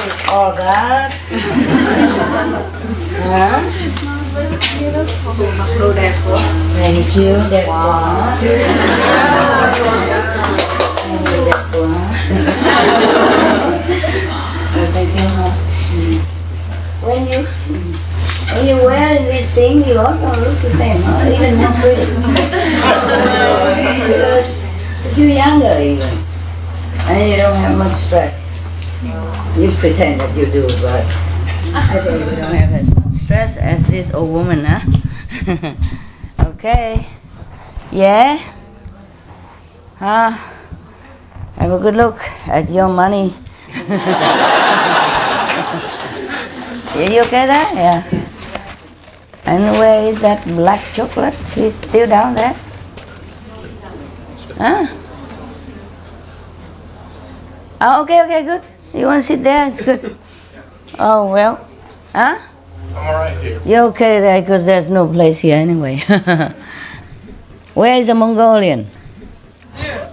is all that? Huh? Thank you, đẹp quá. Đẹp quá. Thank you. When you wear this thing, you also look the same, huh? Even more pretty. Because you're younger even, and you don't have much stress. You pretend that you do, but I think you don't have as much stress as this old woman, huh? Okay. Yeah? Huh? Have a good look at your money. You okay there? Yeah. And where is that black chocolate? He's still down there? Huh? Oh, okay, good. You want to sit there? It's good. Oh, well. Huh? I'm all right here. You're okay there because there's no place here anyway. Where is the Mongolian? Here.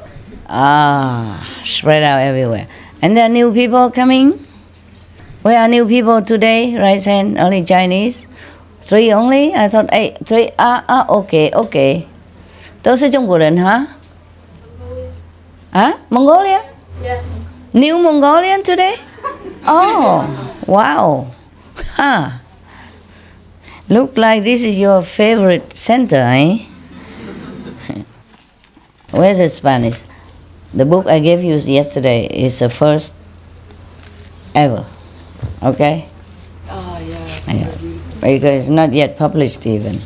Ah, spread out everywhere. And there are new people coming? Where are new people today? Right hand, only Chinese? 3 only? I thought 8. 3. Okay. Those are Trung huh? Huh? Mongolia? Yeah. New Mongolian today? Oh, wow. Huh. Look like this is your favorite center, eh? Where's the Spanish? The book I gave you yesterday is the first ever. Okay? Oh, yeah. Yeah. Because it's not yet published even.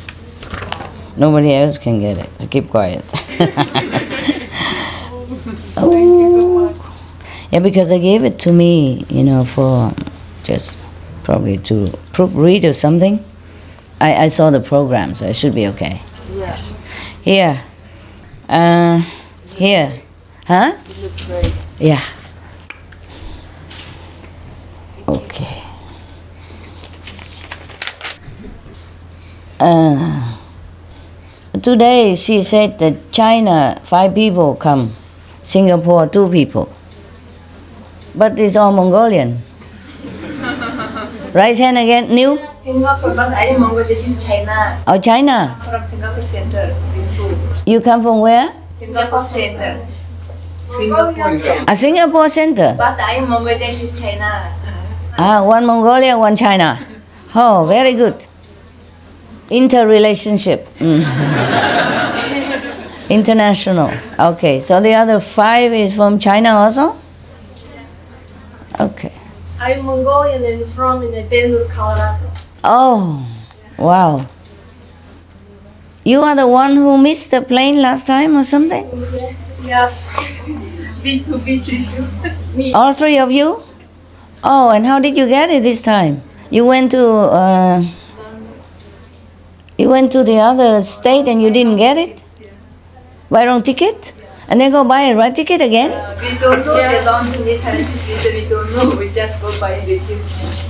Nobody else can get it. So keep quiet. Oh. Yeah, because they gave it to me, for just probably to proofread or something. I saw the program, so it should be okay. Yes. Here. Here. Huh? It looks great. Yeah. Okay. Today she said that China 5 people come, Singapore 2 people, but it's all Mongolian. Right hand again, new? Singapore, but I am Mongolian, is China. Oh, China. From Singapore Center. You come from where? Singapore Center. Singapore. Singapore Center. But I am Mongolian, is China. One Mongolia, one China. Oh, very good. Interrelationship. International. Okay, so the other 5 is from China also? Okay. I'm Mongolian and from Denver, Colorado. Oh, wow. You are the one who missed the plane last time or something? Yes, yeah. Me too. Me. All 3 of you? Oh, and how did you get it this time? You went to the other state and you didn't get it? Buy wrong ticket? And then go buy a right ticket again? We don't know. They don't need visa. We don't know. We just go buy the ticket.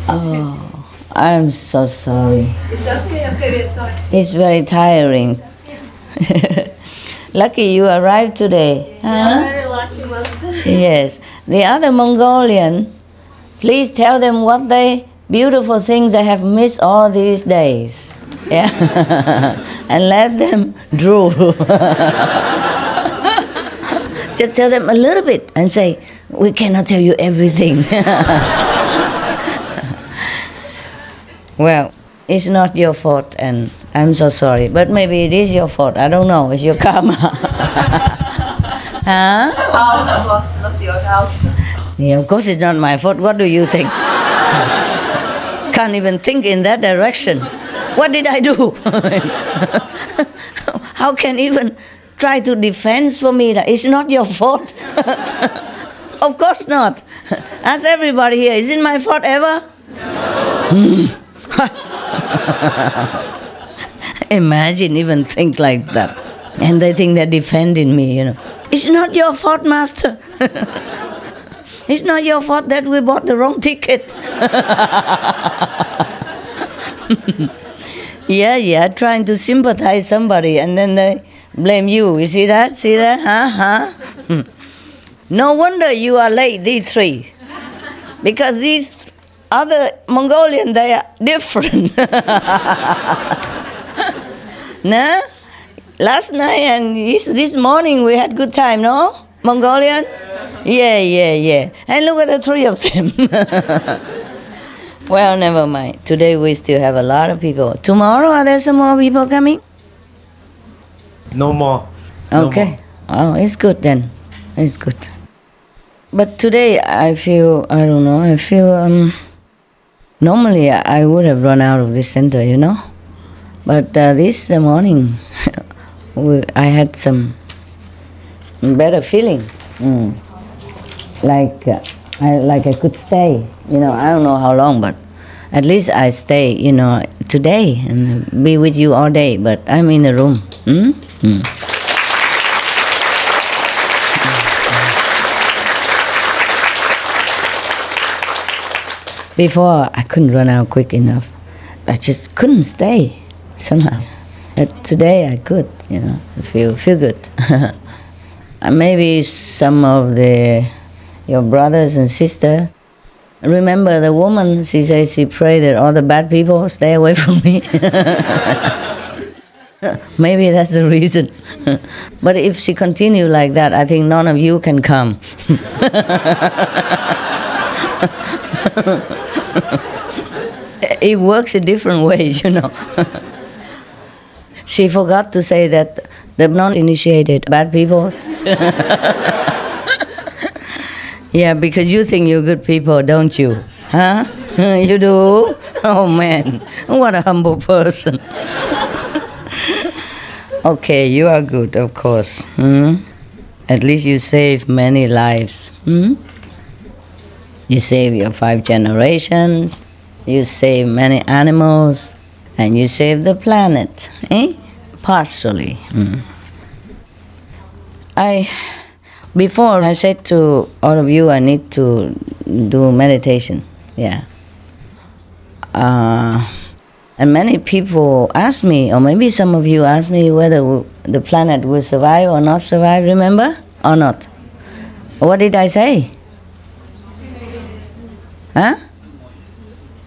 Oh, I'm so sorry. It's okay, it's sorry. It's very tiring. Lucky you arrived today. Huh? Very lucky, master. Yes. The other Mongolian, please tell them what beautiful things they have missed all these days. Yeah. And let them drool. Just tell them a little bit and say, we cannot tell you everything. Well, it's not your fault and I'm so sorry. But maybe it is your fault. I don't know. It's your karma. Huh? Not your house. Yeah, of course it's not my fault. What do you think? Can't even think in that direction. What did I do? How can even try to defend for me that it's not your fault? Of course not. Ask everybody here, is it my fault ever? Imagine even think like that. And they think they're defending me, It's not your fault, master. It's not your fault that we bought the wrong ticket. Yeah, trying to sympathize somebody and then they blame you. You see that? Huh? No wonder you are late, these 3. Because these other Mongolian, they are different. No? Last night and this morning we had good time, no? Mongolian? Yeah. And look at the three of them. Well, never mind. Today we still have a lot of people. Tomorrow, are there some more people coming? No more. Okay. Oh, it's good then. It's good. But today I feel, I don't know, normally I would have run out of this center, you know. But this morning I had some better feeling. Like I could stay, you know. I don't know how long, but at least I stay, you know, today and be with you all day. But I'm in the room. Before I couldn't run out quick enough. I just couldn't stay somehow. But today I could, you know, feel good. Maybe some of your brothers and sisters remember the woman. She says she prayed that all the bad people stay away from me. Maybe that's the reason. But if she continue like that, I think none of you can come. It works in different ways, you know. She forgot to say that the non-initiated bad people. Yeah, because you think you're good people, don't you? Huh? You do? Oh man, what a humble person. Okay, you are good, of course. At least you save many lives. You save your 5 generations, you save many animals, and you save the planet, partially. Before I said to all of you, I need to do meditation, yeah. And many people ask me, or maybe some of you ask me whether the planet will survive or not survive, remember? Or not? What did I say? Huh?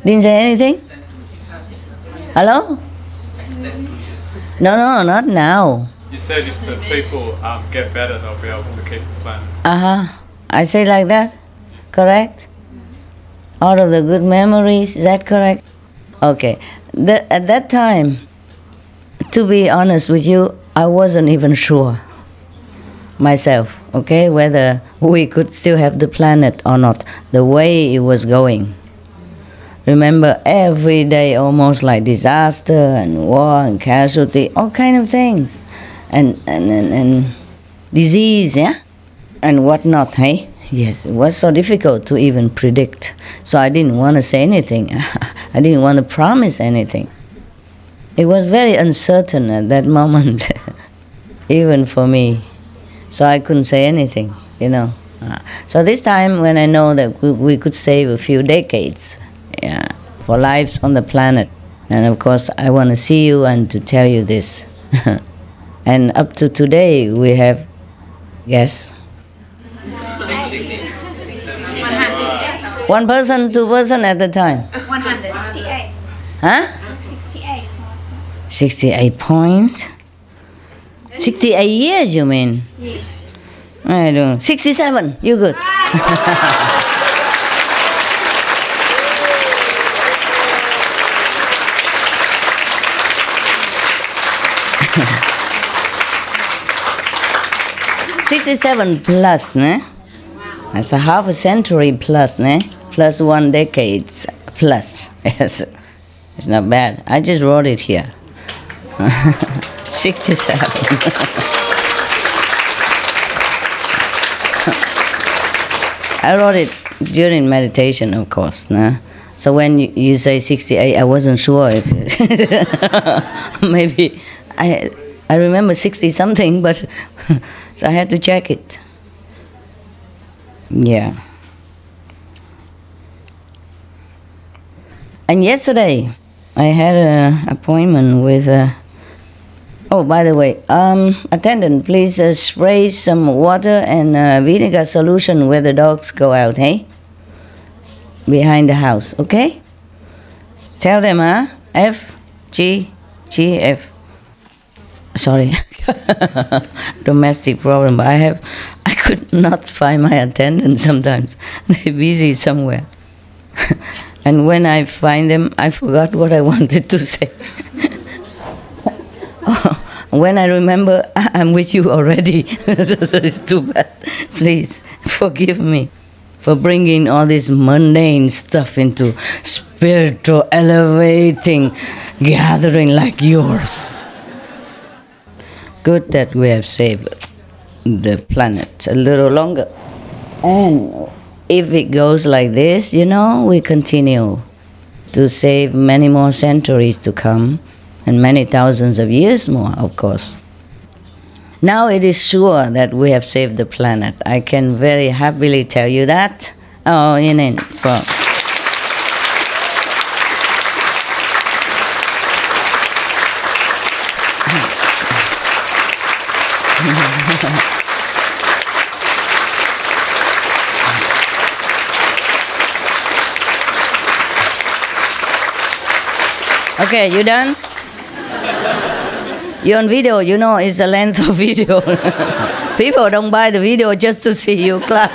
Didn't say anything? Hello? No, not now. You said if the people get better, they'll be able to keep the planet. I say like that? Correct? Out of the good memories, is that correct? Okay. At that time, to be honest with you, I wasn't even sure myself, okay, whether we could still have the planet or not, the way it was going. Remember, every day almost like disaster and war and casualty, all kind of things. And disease, yeah? And whatnot, hey? Yes, it was so difficult to even predict. So I didn't want to say anything. I didn't want to promise anything. It was very uncertain at that moment, even for me. So I couldn't say anything, you know. So this time when I know that we could save a few decades, yeah, for lives on the planet, and of course I want to see you and to tell you this. And up to today we have, yes? 1 person, 2 person at the time? 168. Huh? 68. 68 point? 68 years, you mean? Yes. I don't. 67, you good. '67 plus, ne? That's a half a century plus, ne? Plus 1 decade plus. Yes, it's not bad. I just wrote it here. 67. I wrote it during meditation, of course. Nah? So when you say 68, I wasn't sure if maybe I remember 60 something, but so I had to check it. Yeah. And yesterday I had an appointment with. Oh, by the way, attendant, please spray some water and vinegar solution where the dogs go out, hey? behind the house, okay? Tell them, F, G, G, F. Sorry, domestic problem, but I could not find my attendant sometimes. They're busy somewhere. And when I find them, I forgot what I wanted to say. When I remember, I'm with you already. It's too bad. Please forgive me for bringing all this mundane stuff into spiritual, elevating gathering like yours. Good that we have saved the planet a little longer. And if it goes like this, we continue to save many more centuries to come. And many thousands of years more, of course. Now it is sure that we have saved the planet. I can very happily tell you that. Oh, Okay, you done? You're on video, it's the length of video. People don't buy the video just to see you clap.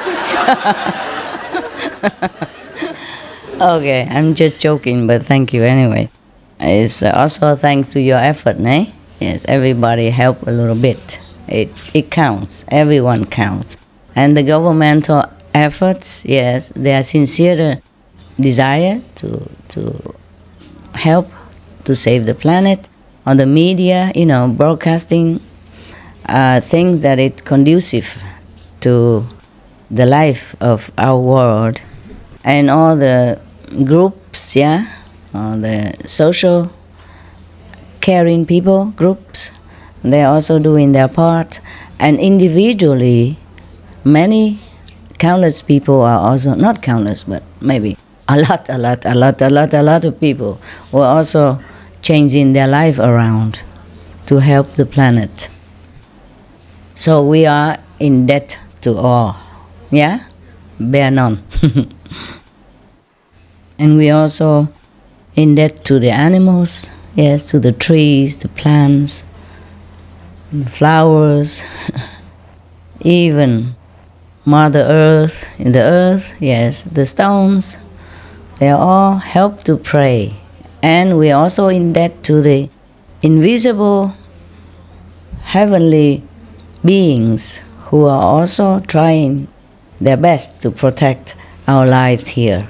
Okay, I'm just joking, but thank you anyway. It's also thanks to your effort, eh? Yes, everybody help a little bit. It counts, everyone counts. And the governmental efforts, yes, they are sincere desire to help to save the planet. On the media, broadcasting things that it's conducive to the life of our world. And all the groups, all the social caring people, groups, they're also doing their part. And individually, countless people are also, not countless, but maybe a lot of people who are also changing their life around to help the planet. So we are in debt to all, bear none. And we also in debt to the animals, yes, to the trees, the plants, the flowers, even Mother Earth, in the earth, yes, the stones, they all help to pray. And we are also in debt to the invisible heavenly beings who are also trying their best to protect our lives here.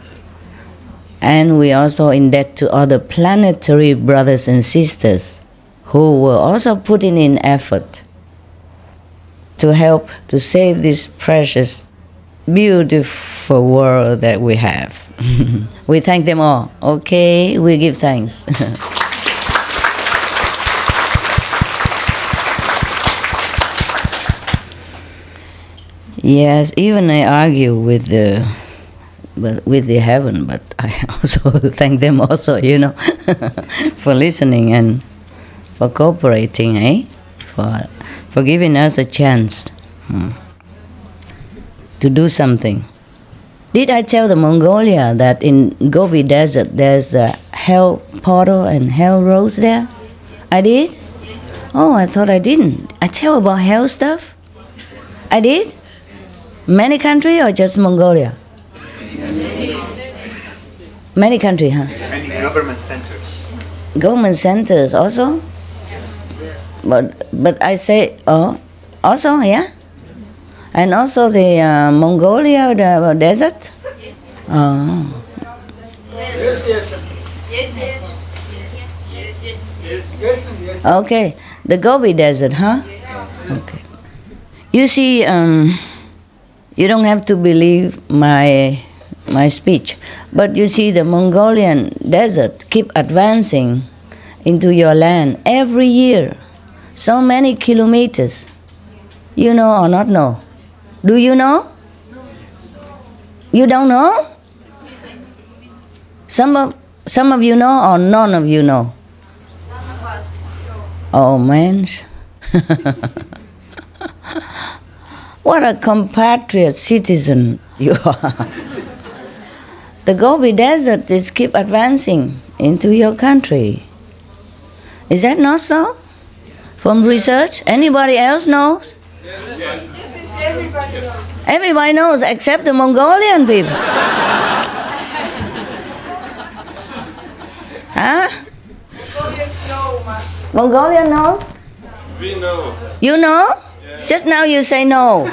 And we are also in debt to other planetary brothers and sisters who were also putting in effort to help to save this precious, beautiful world that we have. We thank them all. Okay, we give thanks. Yes, even I argue with the heaven, but I also thank them also, for listening and for cooperating, for giving us a chance to do something. Did I tell the Mongolia that in Gobi Desert there's a hell portal and hell roads there? I did? Oh, I thought I didn't. I tell about hell stuff? I did? Many countries or just Mongolia? Many countries, huh? Many government centers. Government centers also? But I say, also, yeah? And also the Mongolia, the desert? Oh. Yes. Okay, the Gobi Desert, huh? Okay. You see, you don't have to believe my speech, but you see the Mongolian desert keep advancing into your land every year. So many kilometers. You know or not know? Do you know? You don't know? Some of you know or none of you know? None of us. Oh man. What a compatriot citizen you are. The Gobi Desert is keep advancing into your country. Is that not so? From research? Anybody else knows? Everybody knows except the Mongolian people. Huh? Mongolian knows? We know. You know? Just now you say no.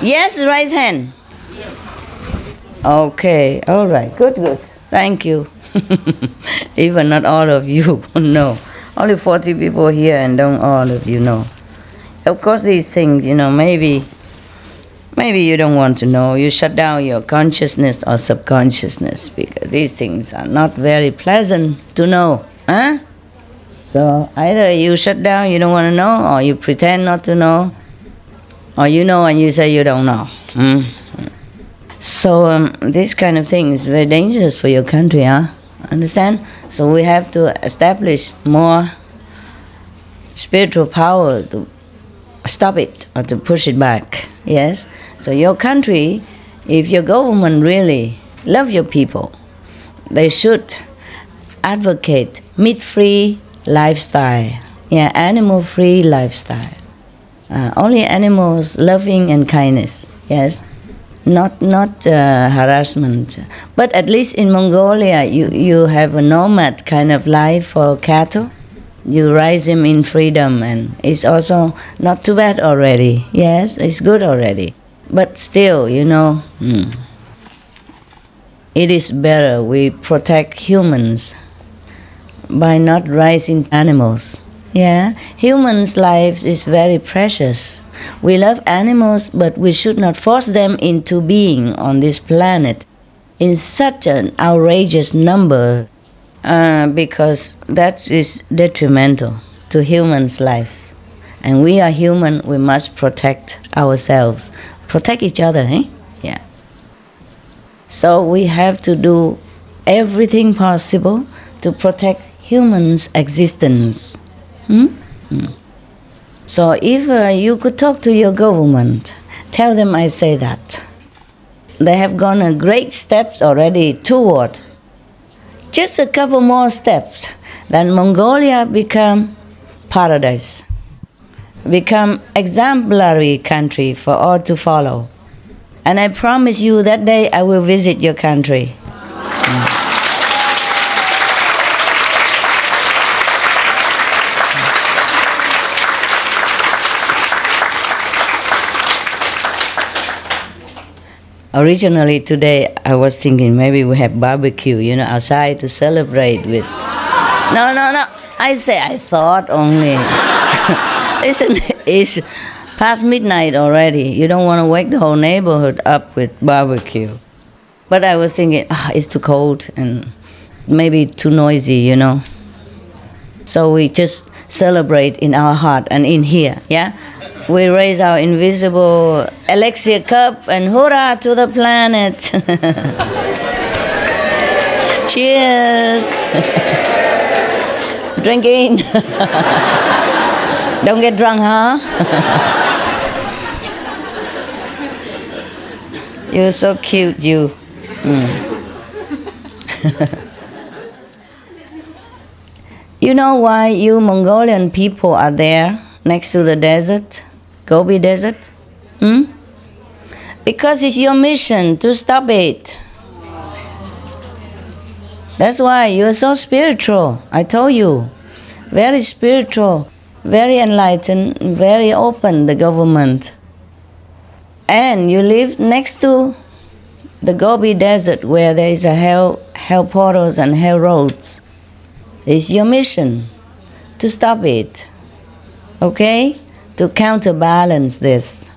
Yes, raise hand. Okay, all right, good. Thank you. Even not all of you know. Only 40 people here and don't all of you know. Of course, these things, maybe you don't want to know. You shut down your consciousness or subconsciousness because these things are not very pleasant to know. Huh? So either you shut down, you don't want to know, or you pretend not to know, or you know and you say you don't know. So this kind of thing is very dangerous for your country, huh? Understand? So we have to establish more spiritual power to stop it or to push it back. Yes? So your country, if your government really love your people, they should advocate meat-free lifestyle. Yeah, animal-free lifestyle. Only animals loving and kindness. Yes? Not harassment. But at least in Mongolia, you have a nomad kind of life for cattle. You raise them in freedom, and it's also not too bad already. Yes, it's good already. But still, it is better we protect humans by not raising animals. Yeah, humans' life is very precious. We love animals, but we should not force them into being on this planet in such an outrageous number, because that is detrimental to humans' life. And we are human, we must protect ourselves, protect each other, eh? Yeah. So we have to do everything possible to protect humans' existence. So if you could talk to your government, tell them I say that. They have gone a great steps already toward just a couple more steps, then Mongolia become paradise, become exemplary country for all to follow. And I promise you that day I will visit your country. Originally today I was thinking maybe we have barbecue, outside to celebrate with. No. I thought only. Listen, it's past midnight already. You don't want to wake the whole neighborhood up with barbecue. But I was thinking, it's too cold and maybe too noisy, So we just celebrate in our heart and in here, yeah? We raise our invisible elixir cup and hurrah to the planet. Cheers. Drinking. Don't get drunk, huh? You're so cute, you. You know why you Mongolian people are there next to the desert? Gobi Desert? Because it's your mission to stop it. That's why you're so spiritual. I told you. Very spiritual, very enlightened, very open, the government. And you live next to the Gobi Desert where there is a hell portals and hell roads. It's your mission to stop it. Okay? To counterbalance this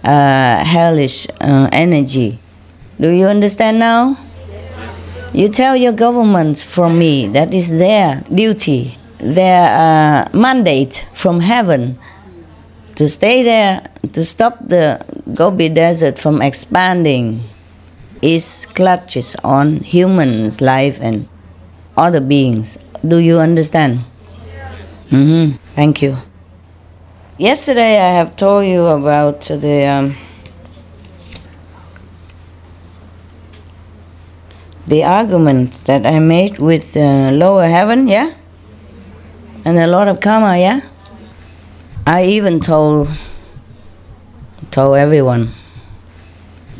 hellish energy. Do you understand now? You tell your government from me that is their duty, their mandate from heaven to stay there, to stop the Gobi Desert from expanding its clutches on humans' life and other beings. Do you understand? Thank you. Yesterday I have told you about the the argument that I made with lower heaven, yeah? And a lot of karma, yeah? I even told everyone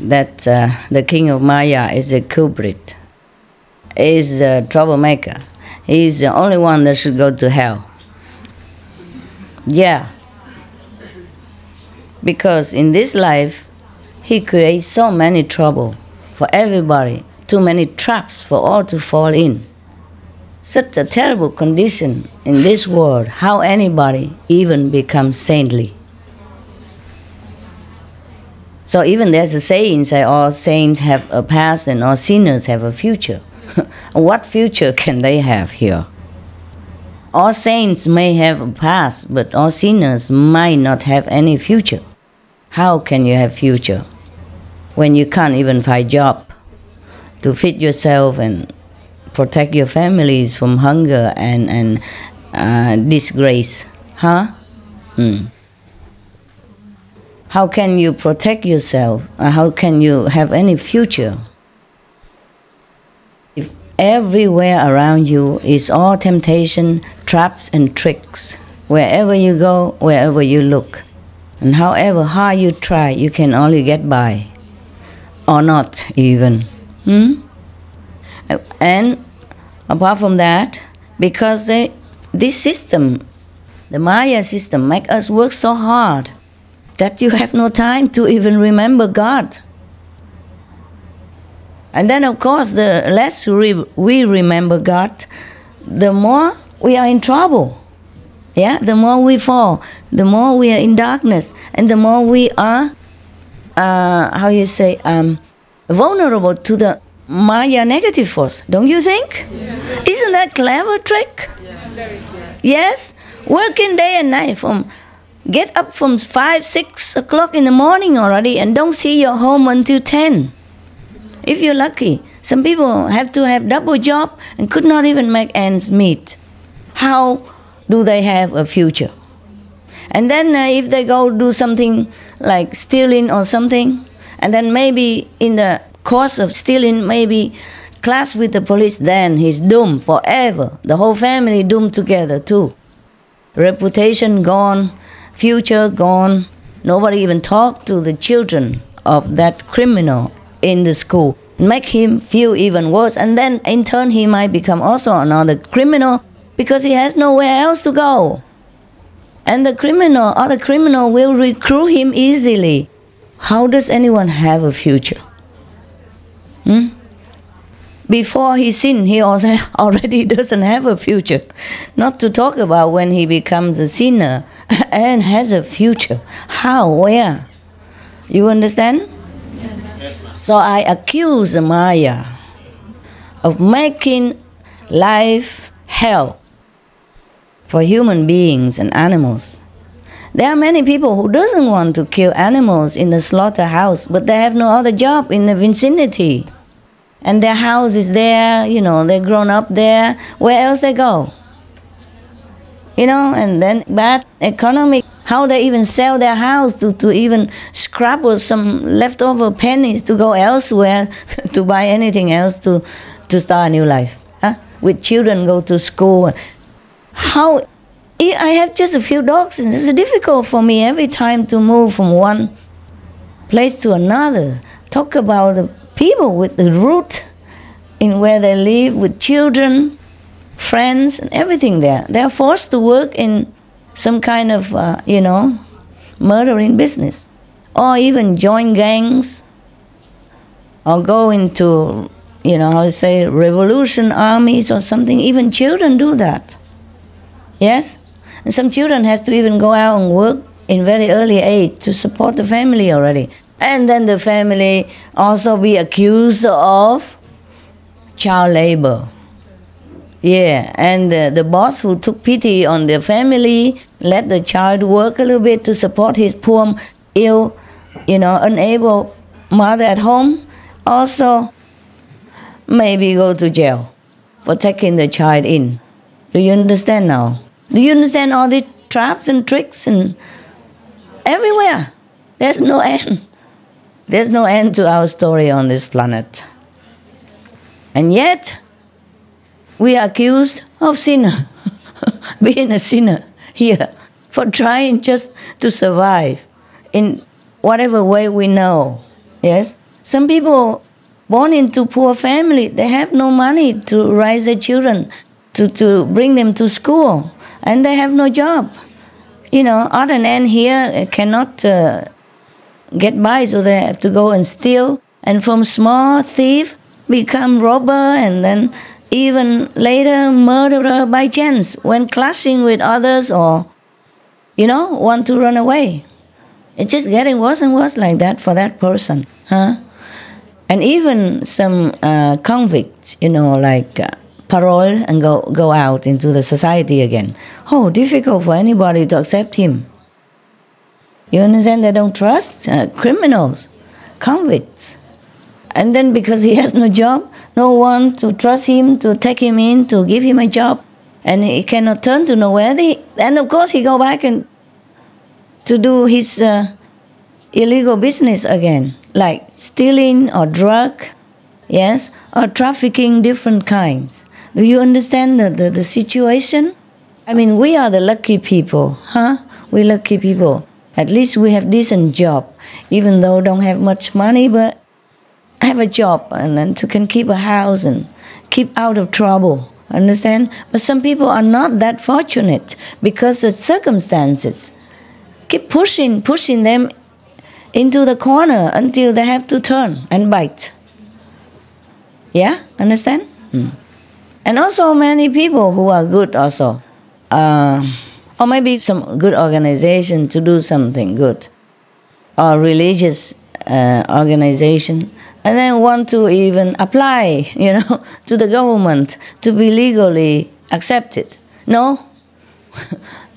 that the king of Maya is a culprit, is a troublemaker. He's the only one that should go to hell. Yeah. Because in this life, he creates so many trouble for everybody, too many traps for all to fall in. Such a terrible condition in this world, how anybody even becomes saintly. So even there's a saying, say all saints have a past and all sinners have a future. What future can they have here? All saints may have a past, but all sinners might not have any future. How can you have future when you can't even find job to feed yourself and protect your families from hunger and disgrace? Huh? How can you protect yourself? How can you have any future? If everywhere around you is all temptation, traps and tricks, wherever you go, wherever you look, and however hard you try, you can only get by, or not even. And apart from that, because this system, the Maya system, make us work so hard that you have no time to even remember God. And then, of course, the less we remember God, the more we are in trouble. Yeah, the more we fall, the more we are in darkness, and the more we are, vulnerable to the Maya negative force. Don't you think? Yeah. Isn't that a clever trick? Yeah. Yes? Working day and night, get up from 5, 6 o'clock in the morning already and don't see your home until 10. If you're lucky. Some people have to have double job and could not even make ends meet. How do they have a future? And then if they go do something like stealing or something, and then maybe in the course of stealing, maybe clash with the police, then he's doomed forever. The whole family doomed together too. Reputation gone, future gone. Nobody even talk to the children of that criminal in the school. Make him feel even worse, and then in turn he might become also another criminal because he has nowhere else to go. And the other criminal will recruit him easily. How does anyone have a future? Before he sinned, he also already doesn't have a future. Not to talk about when he becomes a sinner and has a future. How? Where? You understand? Yes. So I accuse the Maya of making life hell for human beings and animals. There are many people who doesn't want to kill animals in the slaughterhouse, but they have no other job in the vicinity. And their house is there, they're grown up there. Where else they go? And then bad economic, how they even sell their house to even scrabble some leftover pennies to go elsewhere to buy anything else to start a new life. With children go to school. How? I have just a few dogs and it's difficult for me every time to move from one place to another. Talk about the people with the root in where they live, with children, friends, and everything there. They are forced to work in some kind of, murdering business. Or even join gangs. Or go into, revolution armies or something. Even children do that. Yes? And some children has to even go out and work in very early age to support the family already. And then the family also be accused of child labor. Yeah, and the boss who took pity on the family, let the child work a little bit to support his poor, ill, unable mother at home, also maybe go to jail for taking the child in. Do you understand now? Do you understand all these traps and tricks and everywhere? There's no end. There's no end to our story on this planet. And yet, we are accused of sinner, being a sinner here, for trying just to survive in whatever way we know. Yes? Some people born into poor family, they have no money to raise their children, to bring them to school, and they have no job. Other than here cannot get by, so they have to go and steal, and from small thief become robber, and then even later murderer by chance when clashing with others, or want to run away. It's just getting worse and worse like that for that person, huh? And even some convicts, like parole and go out into the society again. Oh, difficult for anybody to accept him. You understand? They don't trust criminals, convicts. And then because he has no job, no one to trust him, to take him in, to give him a job, and he cannot turn to nowhere. And of course he go back and to do his illegal business again, like stealing or drug, yes, or trafficking different kinds. Do you understand the situation? I mean, we are the lucky people, huh? We're lucky people. At least we have decent job, even though don't have much money, but have a job and then can keep a house and keep out of trouble. Understand? But some people are not that fortunate because of circumstances. Keep pushing them into the corner until they have to turn and bite. Yeah? Understand? And also many people who are good also. Or maybe some good organization to do something good. Or religious organization. And then want to even apply, to the government to be legally accepted. No?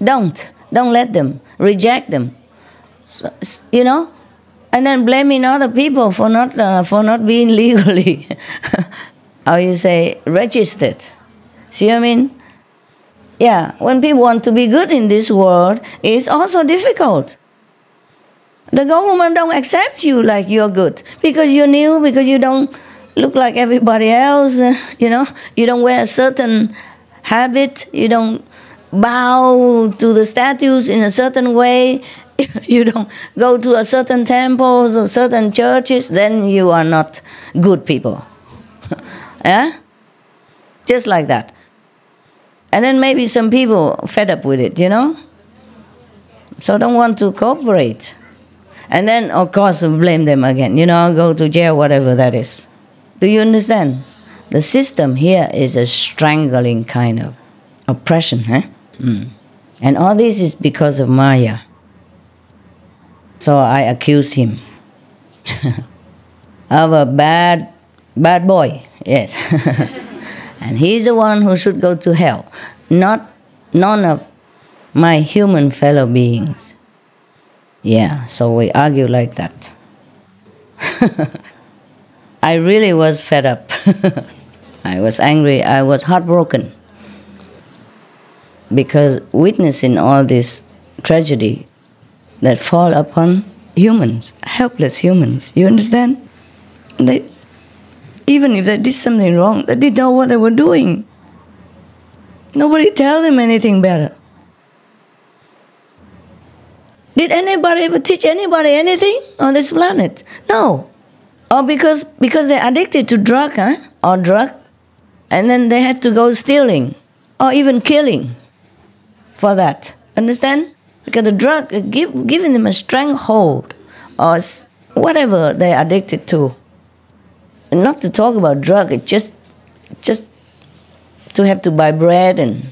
Don't let them. Reject them. So, and then blaming other people for not being legally, registered. See what I mean? Yeah, when people want to be good in this world, it's also difficult. The government don't accept you like you're good because you're new, because you don't look like everybody else, you don't wear a certain habit, you don't bow to the statues in a certain way, you don't go to a certain temples or certain churches, then you are not good people. Yeah? Just like that. And then maybe some people fed up with it, so don't want to cooperate. And then, of course, blame them again, go to jail, whatever that is. Do you understand? The system here is a strangling kind of oppression. And all this is because of Maya. So I accuse him of a bad boy, yes. And he's the one who should go to hell, not none of my human fellow beings. Yeah, so we argue like that. I really was fed up. I was angry, I was heartbroken. Because witnessing all this tragedy that fall upon humans, helpless humans, you understand? Even if they did something wrong, they didn't know what they were doing. Nobody tell them anything better. Did anybody ever teach anybody anything on this planet? No. Or because they're addicted to drug, or drug, and then they had to go stealing, or even killing for that. Understand? Because the drug giving them a stranglehold, or whatever they're addicted to. And not to talk about drug, it's just to have to buy bread and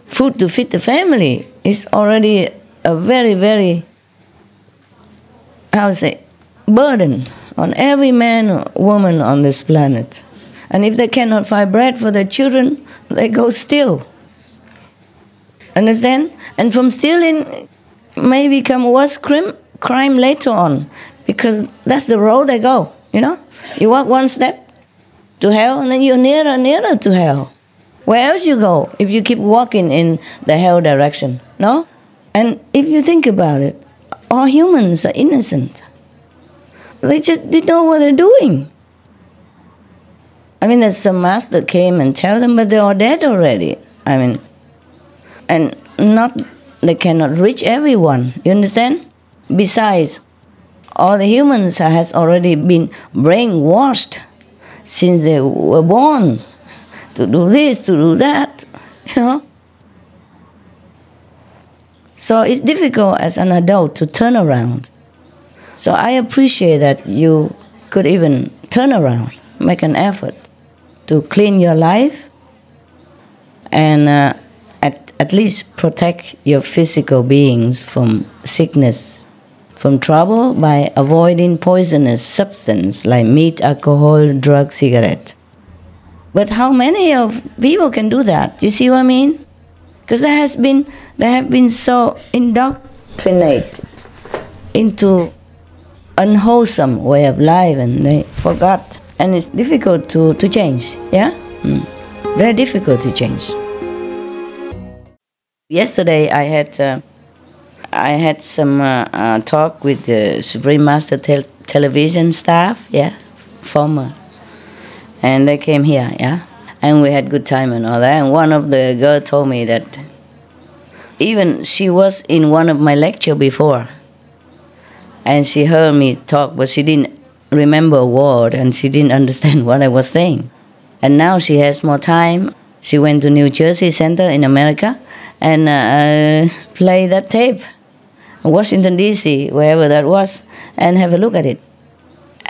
food to feed the family is already a very, very, burden on every man or woman on this planet. And if they cannot find bread for their children, they go steal. Understand? And from stealing may become worse crime later on, because that's the road they go, You walk one step to hell, and then you're nearer and nearer to hell. Where else you go if you keep walking in the hell direction? No? And if you think about it, all humans are innocent. They just didn't know what they're doing. I mean, that some master came and tell them, but they're all dead already. I mean, and they cannot reach everyone. You understand? Besides, all the humans has already been brainwashed since they were born to do this, to do that, you know. So it's difficult as an adult to turn around. So I appreciate that you could even turn around, make an effort to clean your life and at least protect your physical beings from sickness, from trouble by avoiding poisonous substance like meat, alcohol, drugs, cigarette. But how many of people can do that? You see what I mean? Because they have been so indoctrinated into unwholesome way of life, and they forgot. And it's difficult to change, yeah? Very difficult to change. Yesterday I had some talk with the Supreme Master television staff, yeah, former. And they came here, yeah? And we had good time and all that. And one of the girls told me that even she was in one of my lecture before. And she heard me talk, but she didn't remember a word and she didn't understand what I was saying. And now she has more time. She went to New Jersey Center in America and play that tape, Washington, D.C., wherever that was, and have a look at it.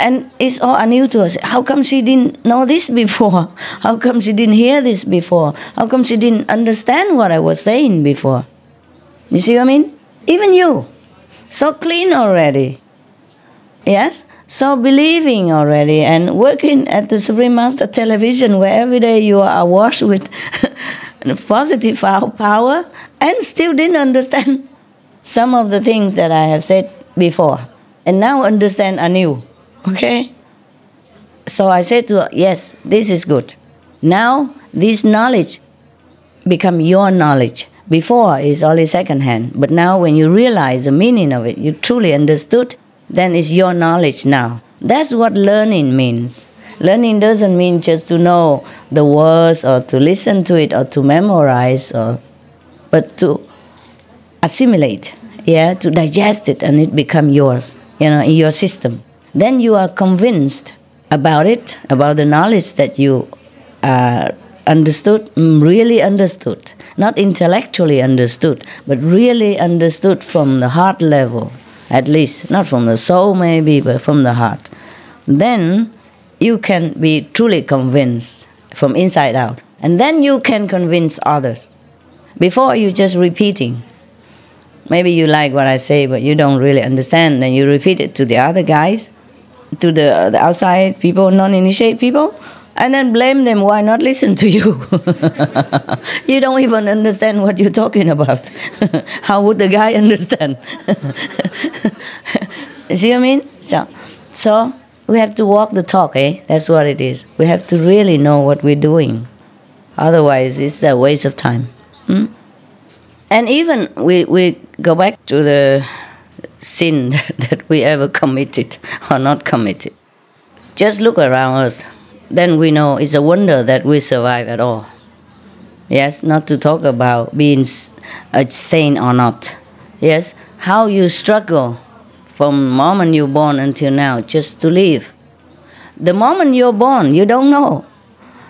And it's all new to us. How come she didn't know this before? How come she didn't hear this before? How come she didn't understand what I was saying before? You see what I mean? Even you. So clean already. Yes? So believing already and working at the Supreme Master television where every day you are awash with positive power and still didn't understand some of the things that I have said before. And now understand anew. Okay? So I said to her, yes, this is good. Now this knowledge become your knowledge. Before is only second-hand. But now when you realize the meaning of it, you truly understood, then it's your knowledge now. That's what learning means. Learning doesn't mean just to know the words or to listen to it or to memorize, but to assimilate, yeah, to digest it and it become yours, you know, in your system. Then you are convinced about it, about the knowledge that you understood, really understood. Not intellectually understood, but really understood from the heart level, at least. Not from the soul maybe, but from the heart. Then you can be truly convinced from inside out. And then you can convince others. Before you just repeating. Maybe you like what I say, but you don't really understand. Then you repeat it to the other guys, to the outside people, non-initiated people, and then blame them why not listen to you. You don't even understand what you're talking about. How would the guy understand? See what I mean? So we have to walk the talk, eh? That's what it is. We have to really know what we're doing. Otherwise, it's a waste of time. And even we go back to the sin that we ever committed or not committed. Just look around us. Then we know it's a wonder that we survive at all. Yes, not to talk about being a saint or not. Yes, how you struggle from the moment you're born until now just to live. The moment you're born, you don't know.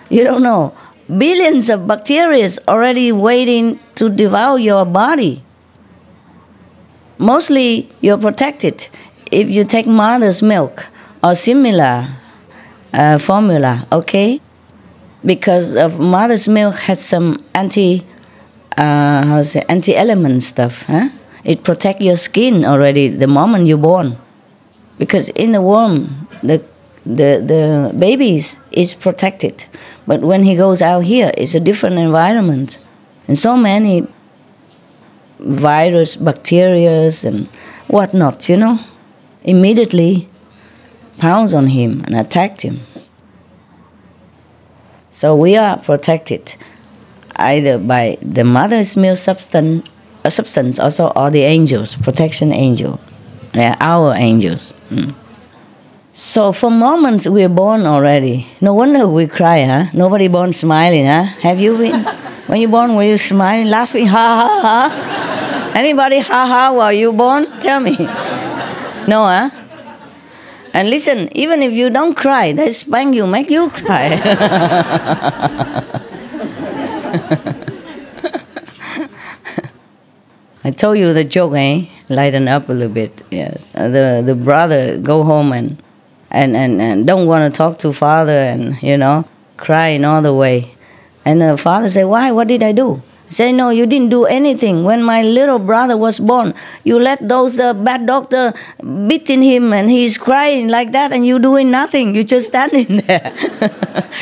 You don't know. Billions of bacteria already waiting to devour your body. Mostly you're protected if you take mother's milk or similar formula, okay? Because of mother's milk has some anti-element stuff, huh? It protects your skin already the moment you're born. Because in the womb, the baby is protected. But when he goes out here, it's a different environment. And so many virus, bacteria, and whatnot, you know, immediately pounce on him and attacked him. So we are protected either by the mother's milk substance also, or the angels, protection angel, our angels. So for moments we're born already. No wonder we cry, huh? Nobody born smiling, huh? Have you been? When you're born, were you smiling, laughing, ha, ha, ha? Anybody ha, ha, while you born? Tell me. No, huh? And listen, even if you don't cry, they spank you, make you cry. I told you the joke, eh? Lighten up a little bit. Yeah. The brother go home and don't want to talk to father and, crying all the way. And the father said, why? What did I do? He said, no, you didn't do anything. When my little brother was born, you let those bad doctor beating him and he's crying like that and you doing nothing. You just standing there.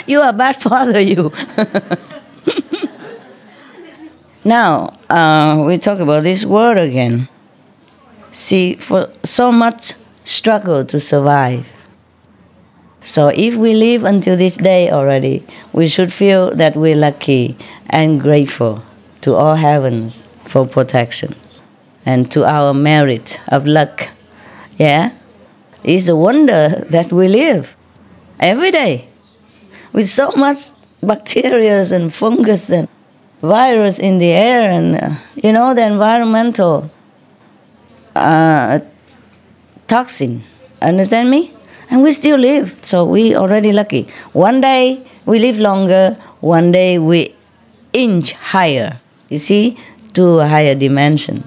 You are a bad father, you. Now, we talk about this word again. See, for so much struggle to survive. So if we live until this day already, we should feel that we're lucky and grateful to all heavens for protection and to our merit of luck. Yeah? It's a wonder that we live every day with so much bacteria and fungus and virus in the air and, the environmental toxin. Understand me? And we still live, so we already lucky. One day we live longer, one day we inch higher, you see, to a higher dimension.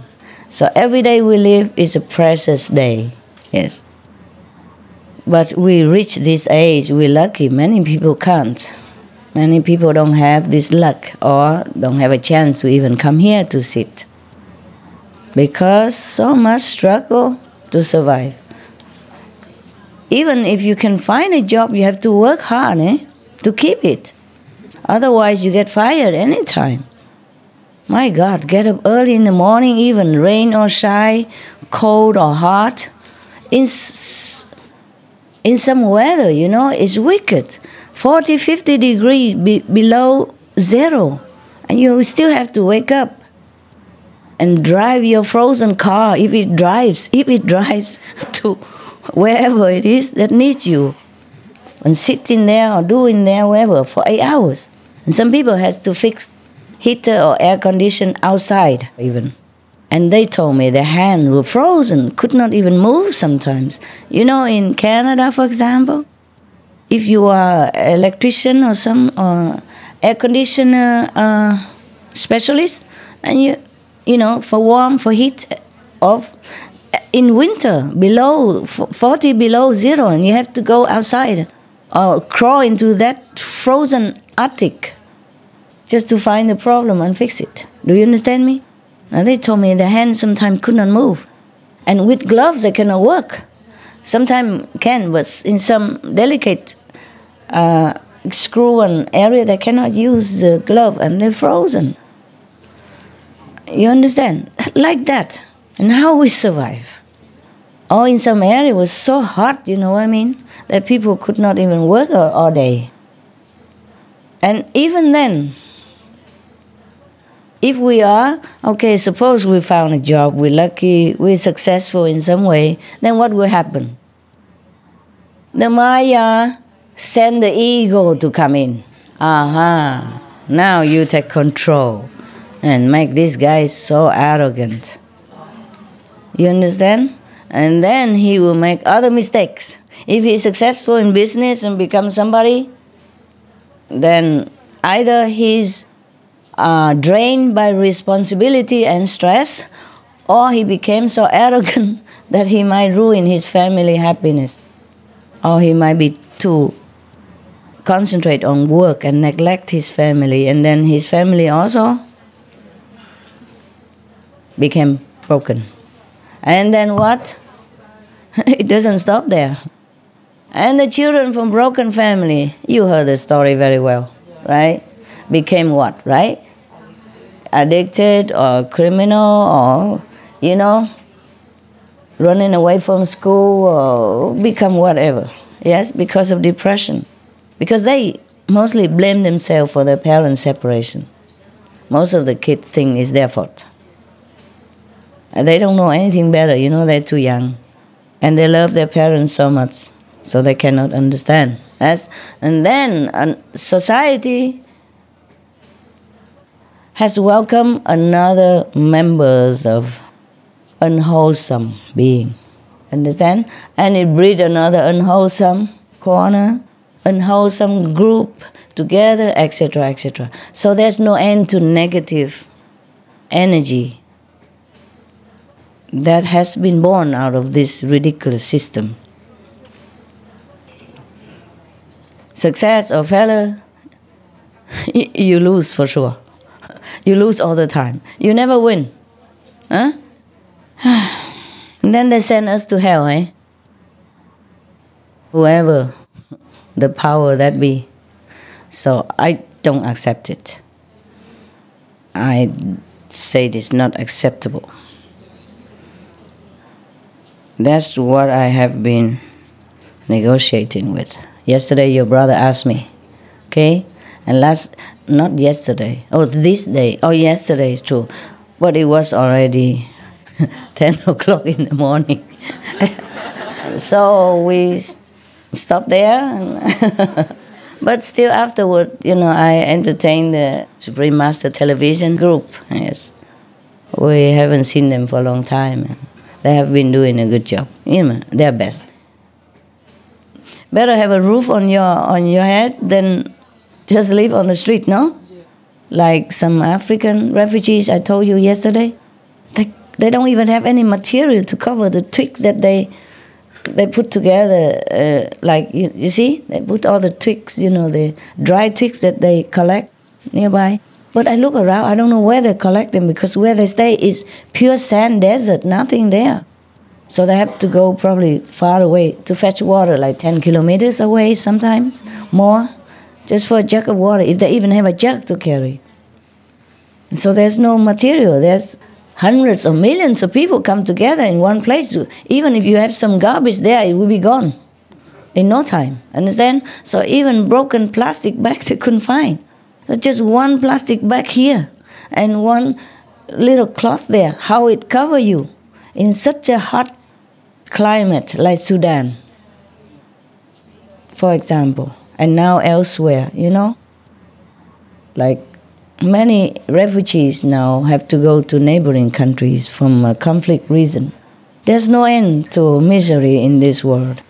So every day we live is a precious day, yes. But we reach this age, we're lucky. Many people can't. Many people don't have this luck or don't have a chance to even come here to sit. Because so much struggle to survive. Even if you can find a job, you have to work hard to keep it. Otherwise, you get fired anytime. My God, get up early in the morning, even rain or shine, cold or hot. In some weather, it's wicked. 40, 50 degrees below zero. And you still have to wake up and drive your frozen car if it drives to wherever it is that needs you, and sitting there or doing there wherever for 8 hours. And some people has to fix heater or air condition outside even. And they told me their hands were frozen, could not even move sometimes. In Canada, for example, if you are an electrician or some air conditioner specialist, and for warm, for heat, in winter, below 40 below zero, and you have to go outside or crawl into that frozen attic just to find the problem and fix it. Do you understand me? And they told me their hands sometimes could not move. And with gloves, they cannot work. Sometimes can, but in some delicate screw and area, they cannot use the glove, and they're frozen. You understand? Like that. And how we survive. Or in some area it was so hot, that people could not even work all day. And even then, if we are, suppose we found a job, we're lucky, we're successful in some way, then what will happen? The Maya send the ego to come in. Now you take control and make this guy so arrogant. You understand? And then he will make other mistakes. If he's successful in business and become somebody, then either he's drained by responsibility and stress, or he became so arrogant that he might ruin his family happiness. Or he might be too concentrate on work and neglect his family, and then his family also became broken. And then what? It doesn't stop there. And the children from broken family, you heard the story very well, right? Became what, right? Addicted or criminal or, running away from school or become whatever. Yes, because of depression. Because they mostly blame themselves for their parents' separation. Most of the kids think it's their fault. And they don't know anything better, they're too young. And they love their parents so much. so they cannot understand. And then society has welcomed another members of unwholesome being. Understand? And it breed another unwholesome corner, unwholesome group together, etc., etc. So there's no end to negative energy that has been born out of this ridiculous system. Success or failure, you lose for sure. You lose all the time. You never win. Huh? And then they send us to hell, eh? Whoever the power that be. So I don't accept it. I say it is not acceptable. That's what I have been negotiating with. Yesterday your brother asked me, okay? And not yesterday, this day. Yesterday is true. But it was already 10 o'clock in the morning. So we stopped there. But still afterward, I entertained the Supreme Master Television group. Yes. We haven't seen them for a long time. They have been doing a good job. Their best. Better have a roof on your head than just live on the street, no? Like some African refugees I told you yesterday. They don't even have any material to cover the twigs that they put together. You see, they put all the twigs, the dry twigs that they collect nearby. But I look around, I don't know where they collect them, because where they stay is pure sand desert, nothing there. So they have to go probably far away to fetch water, like 10 kilometers away sometimes, more, just for a jug of water, if they even have a jug to carry. So there's no material. There's hundreds of millions of people come together in one place. Even if you have some garbage there, it will be gone in no time. Understand? So even broken plastic bags they couldn't find. So just one plastic bag here and one little cloth there. How it cover you in such a hot climate like Sudan, for example, and now elsewhere, like many refugees now have to go to neighboring countries from a conflict reason. There's no end to misery in this world.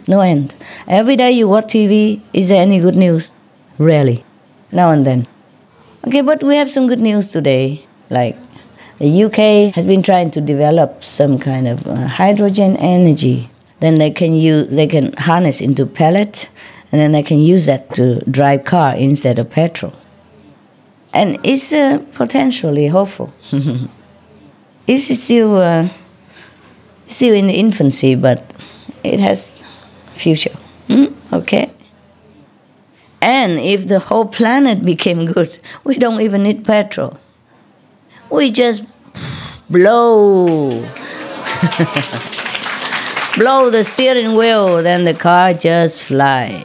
No end. Every day you watch TV, is there any good news? Rarely. Now and then. Okay, but we have some good news today. Like the UK has been trying to develop some kind of hydrogen energy. Then they can harness into pellet, and then they can use that to drive car instead of petrol. And it's potentially hopeful. It's still in the infancy, but it has future. Okay. And if the whole planet became good, we don't even need petrol. We just blow the steering wheel, then the car just fly.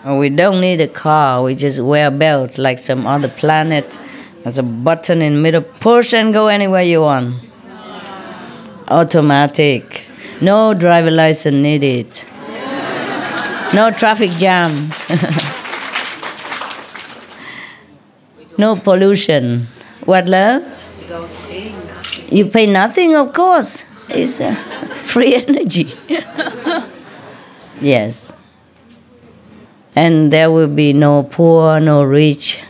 We don't need a car, we just wear belts like some other planet. There's a button in the middle, push and go anywhere you want. Automatic. No driver license needed. No traffic jam. No pollution. What, love? You pay nothing, of course. It's free energy. Yes. And there will be no poor, no rich.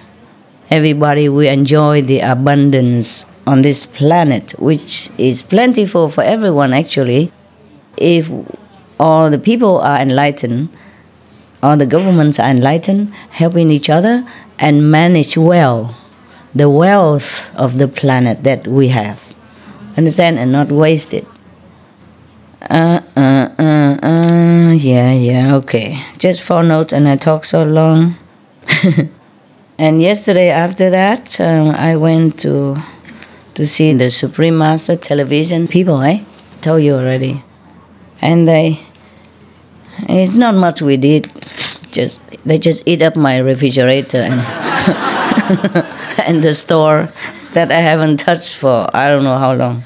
Everybody will enjoy the abundance on this planet, which is plentiful for everyone, actually. If all the people are enlightened, all the governments are enlightened, helping each other, and manage well the wealth of the planet that we have. Understand? And not waste it. Yeah, okay. Just 4 notes and I talk so long. And yesterday after that, I went to see the Supreme Master Television people, Told you already. And it's not much we did. They just eat up my refrigerator and and the store that I haven't touched for I don't know how long.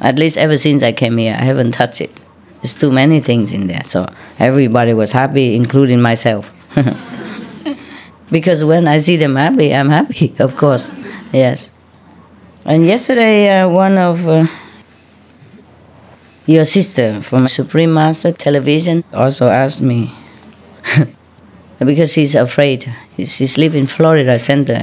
At least ever since I came here, I haven't touched it. There's too many things in there. So everybody was happy, including myself. Because when I see them happy, I'm happy, of course. Yes. And yesterday, one of your sister from Supreme Master Television also asked me, because she's afraid. She's live in Florida Center,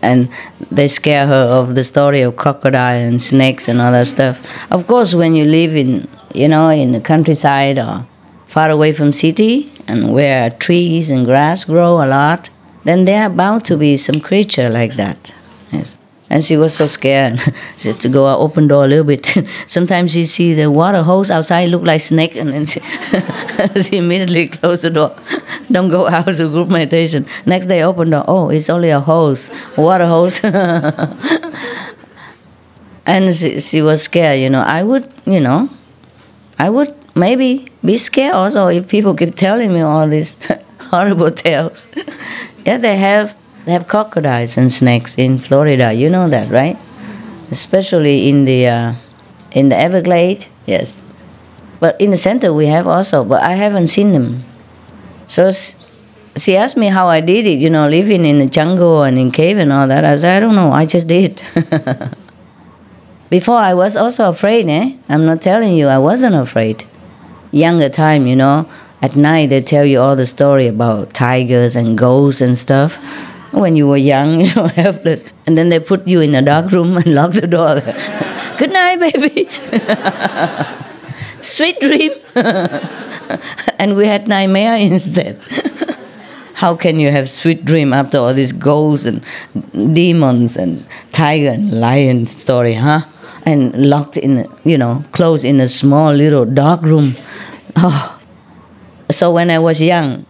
and they scare her of the story of crocodile and snakes and all that stuff. Of course, when you live in, in the countryside or far away from city, and where trees and grass grow a lot, then there are bound to be some creature like that. Yes. And she was so scared. She had to go out, open door a little bit. Sometimes she see the water hose outside look like snake, and then she immediately closed the door. Don't go out to group meditation. Next day, open door. Oh, it's only a hose, water hose. And she was scared. I would maybe be scared also if people keep telling me all these horrible tales. Yeah, they have crocodiles and snakes in Florida. You know that, right? Especially in the Everglades. Yes, but in the center we have also, but I haven't seen them. So she asked me how I did it. Living in the jungle and in cave and all that. I said, I don't know. I just did. Before I was also afraid. I'm not telling you I wasn't afraid. Younger time, at night they tell you all the story about tigers and ghosts and stuff. When you were young, helpless. And then they put you in a dark room and lock the door. Good night, baby. Sweet dream. And we had nightmare instead. How can you have sweet dream after all these ghosts and demons and tiger and lion story, huh? And locked in, closed in a small little dark room. Oh. So when I was young,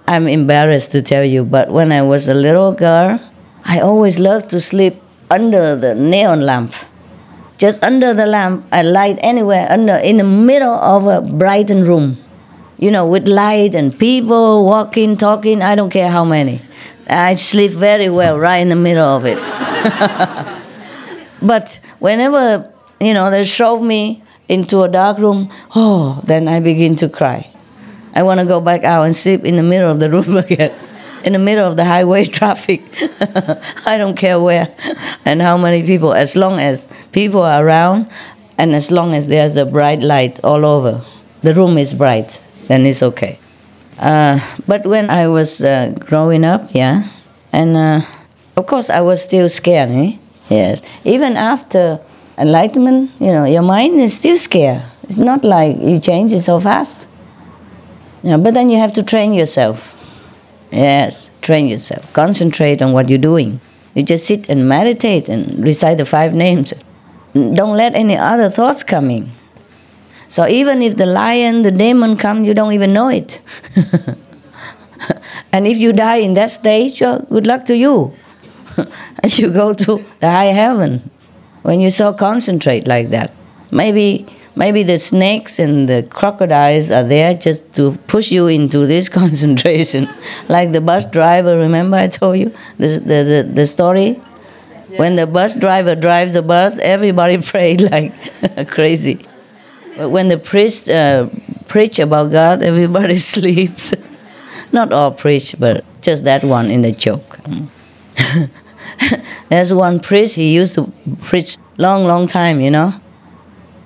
I'm embarrassed to tell you, but when I was a little girl, I always loved to sleep under the neon lamp. Just under the lamp, I light anywhere, in the middle of a brightened room. With light and people walking, talking, I don't care how many. I sleep very well right in the middle of it. But whenever, they shove me into a dark room, then I begin to cry. I want to go back out and sleep in the middle of the room again, in the middle of the highway traffic. I don't care where and how many people, as long as people are around and as long as there's a bright light all over, the room is bright, then it's okay. But when I was growing up, and of course I was still scared, Yes. Even after enlightenment, your mind is still scared. It's not like you change it so fast. But then you have to train yourself. Yes, train yourself. Concentrate on what you're doing. You just sit and meditate and recite the 5 names. Don't let any other thoughts come in. So even if the lion, the demon come, you don't even know it. And if you die in that stage, good luck to you. You go to the high heaven when you so concentrate like that. Maybe the snakes and the crocodiles are there just to push you into this concentration. Like the bus driver, remember I told you the story? Yeah. When the bus driver drives the bus, everybody prayed like crazy. But when the priest preach about God, everybody sleeps. Not all preach, but just that one in the joke. There's one priest, he used to preach long time,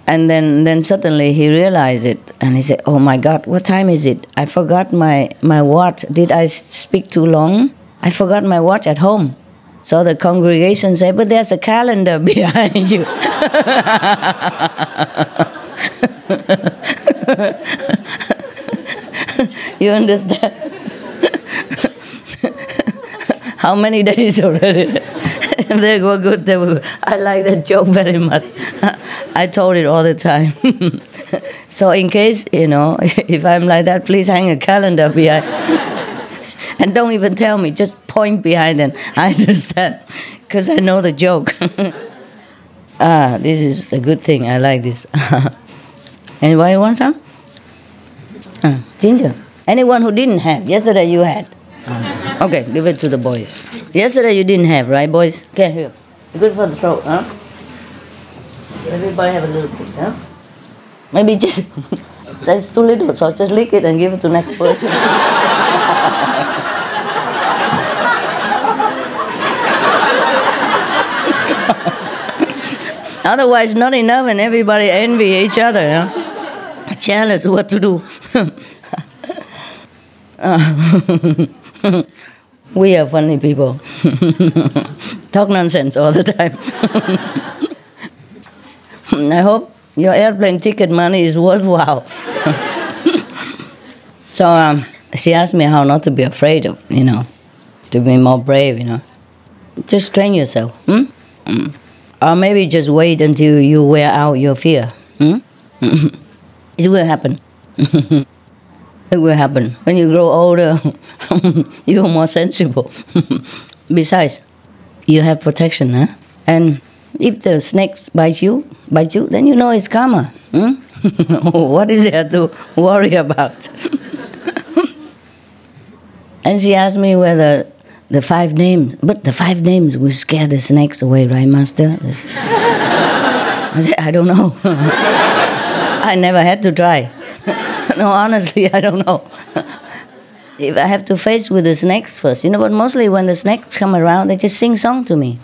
And then suddenly he realized it, and he said, oh my God, what time is it? I forgot my watch. Did I speak too long? I forgot my watch at home. So the congregation said, but there's a calendar behind you. You understand? How many days already? They were good. I like that joke very much. I told it all the time. So in case, if I'm like that, please hang a calendar behind. And don't even tell me, just point behind and I understand, because I know the joke. This is a good thing. I like this. Anybody want some? Ginger. Anyone who didn't have? Yesterday you had. Okay, give it to the boys. Yesterday you didn't have, right, boys? Okay, here. Good for the throat, huh? Everybody have a little bit, huh? Maybe just that's too little, so just lick it and give it to next person. Otherwise, not enough, and everybody envy each other. Huh? Jealous, what to do? We are funny people. Talk nonsense all the time. I hope your airplane ticket money is worthwhile. So she asked me how not to be afraid of, to be more brave, Just train yourself. Or maybe just wait until you wear out your fear. It will happen. It will happen. When you grow older, you're more sensible. Besides, you have protection, huh? And if the snakes bite you, then you know it's karma. What is there to worry about? And she asked me whether the 5 names, but the 5 names will scare the snakes away, right, Master? I said, I don't know. I never had to try. No, honestly, I don't know. If I have to face with the snakes first, but mostly when the snakes come around, they just sing song to me.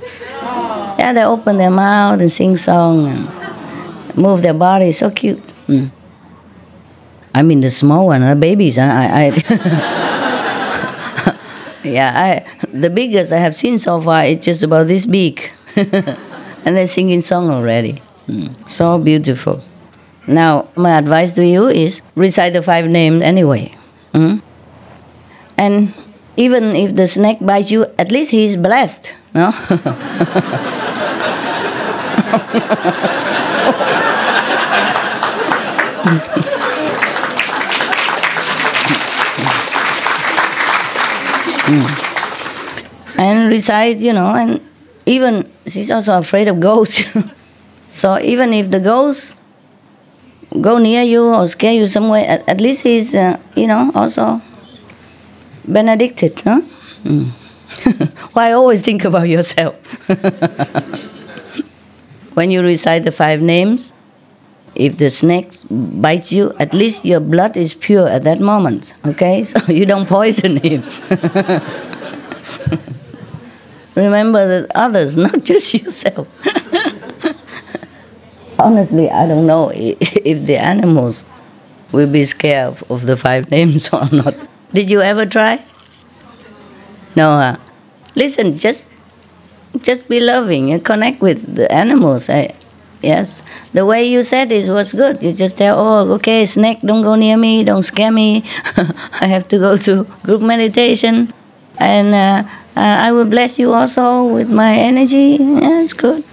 Yeah, they open their mouth and sing song and move their body, so cute. I mean the small one, the babies. The biggest I have seen so far is just about this big. And they're singing song already. So beautiful. Now, my advice to you is recite the 5 names anyway. And even if the snake bites you, at least he's blessed, no? And recite, and even she's also afraid of ghosts. So even if the ghosts go near you or scare you somewhere, at least he's, also benedicted, no? Why always think about yourself? When you recite the 5 names, if the snake bites you, at least your blood is pure at that moment, okay? So you don't poison him. Remember that others, not just yourself. Honestly, I don't know if the animals will be scared of the 5 names or not. Did you ever try? No, huh? Listen, just be loving and connect with the animals. Yes, the way you said it was good. You just tell, okay, snake, don't go near me, don't scare me. I have to go to group meditation. And I will bless you also with my energy. Yeah, it's good.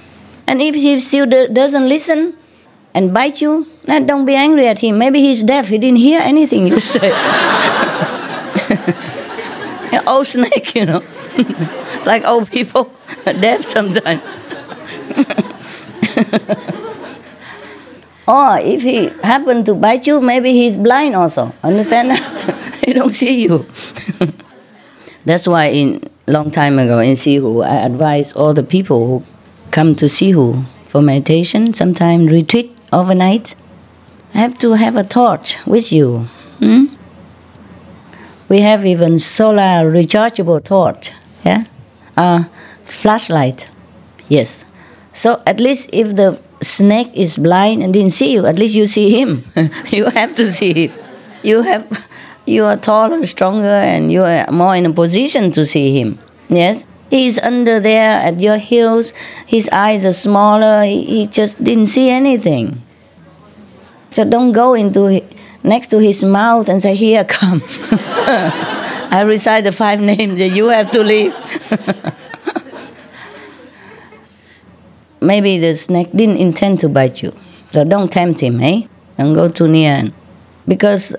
And if he still doesn't listen and bite you, then don't be angry at him. Maybe he's deaf. He didn't hear anything you said. Old snake, like old people, deaf sometimes. Or if he happened to bite you, maybe he's blind also. Understand that? He don't see you. That's why long time ago in Sihu, I advise all the people who come to Sihu for meditation, sometimes retreat overnight, have to have a torch with you. We have even solar rechargeable torch, flashlight. Yes. So at least if the snake is blind and didn't see you, at least you see him. You have to see him. You are taller, stronger, and you are more in a position to see him. Yes. He's under there at your heels. His eyes are smaller. He just didn't see anything. So don't go next to his mouth and say, here, come. I recite the 5 names that you have to leave. Maybe the snake didn't intend to bite you. So don't tempt him, Don't go too near. Because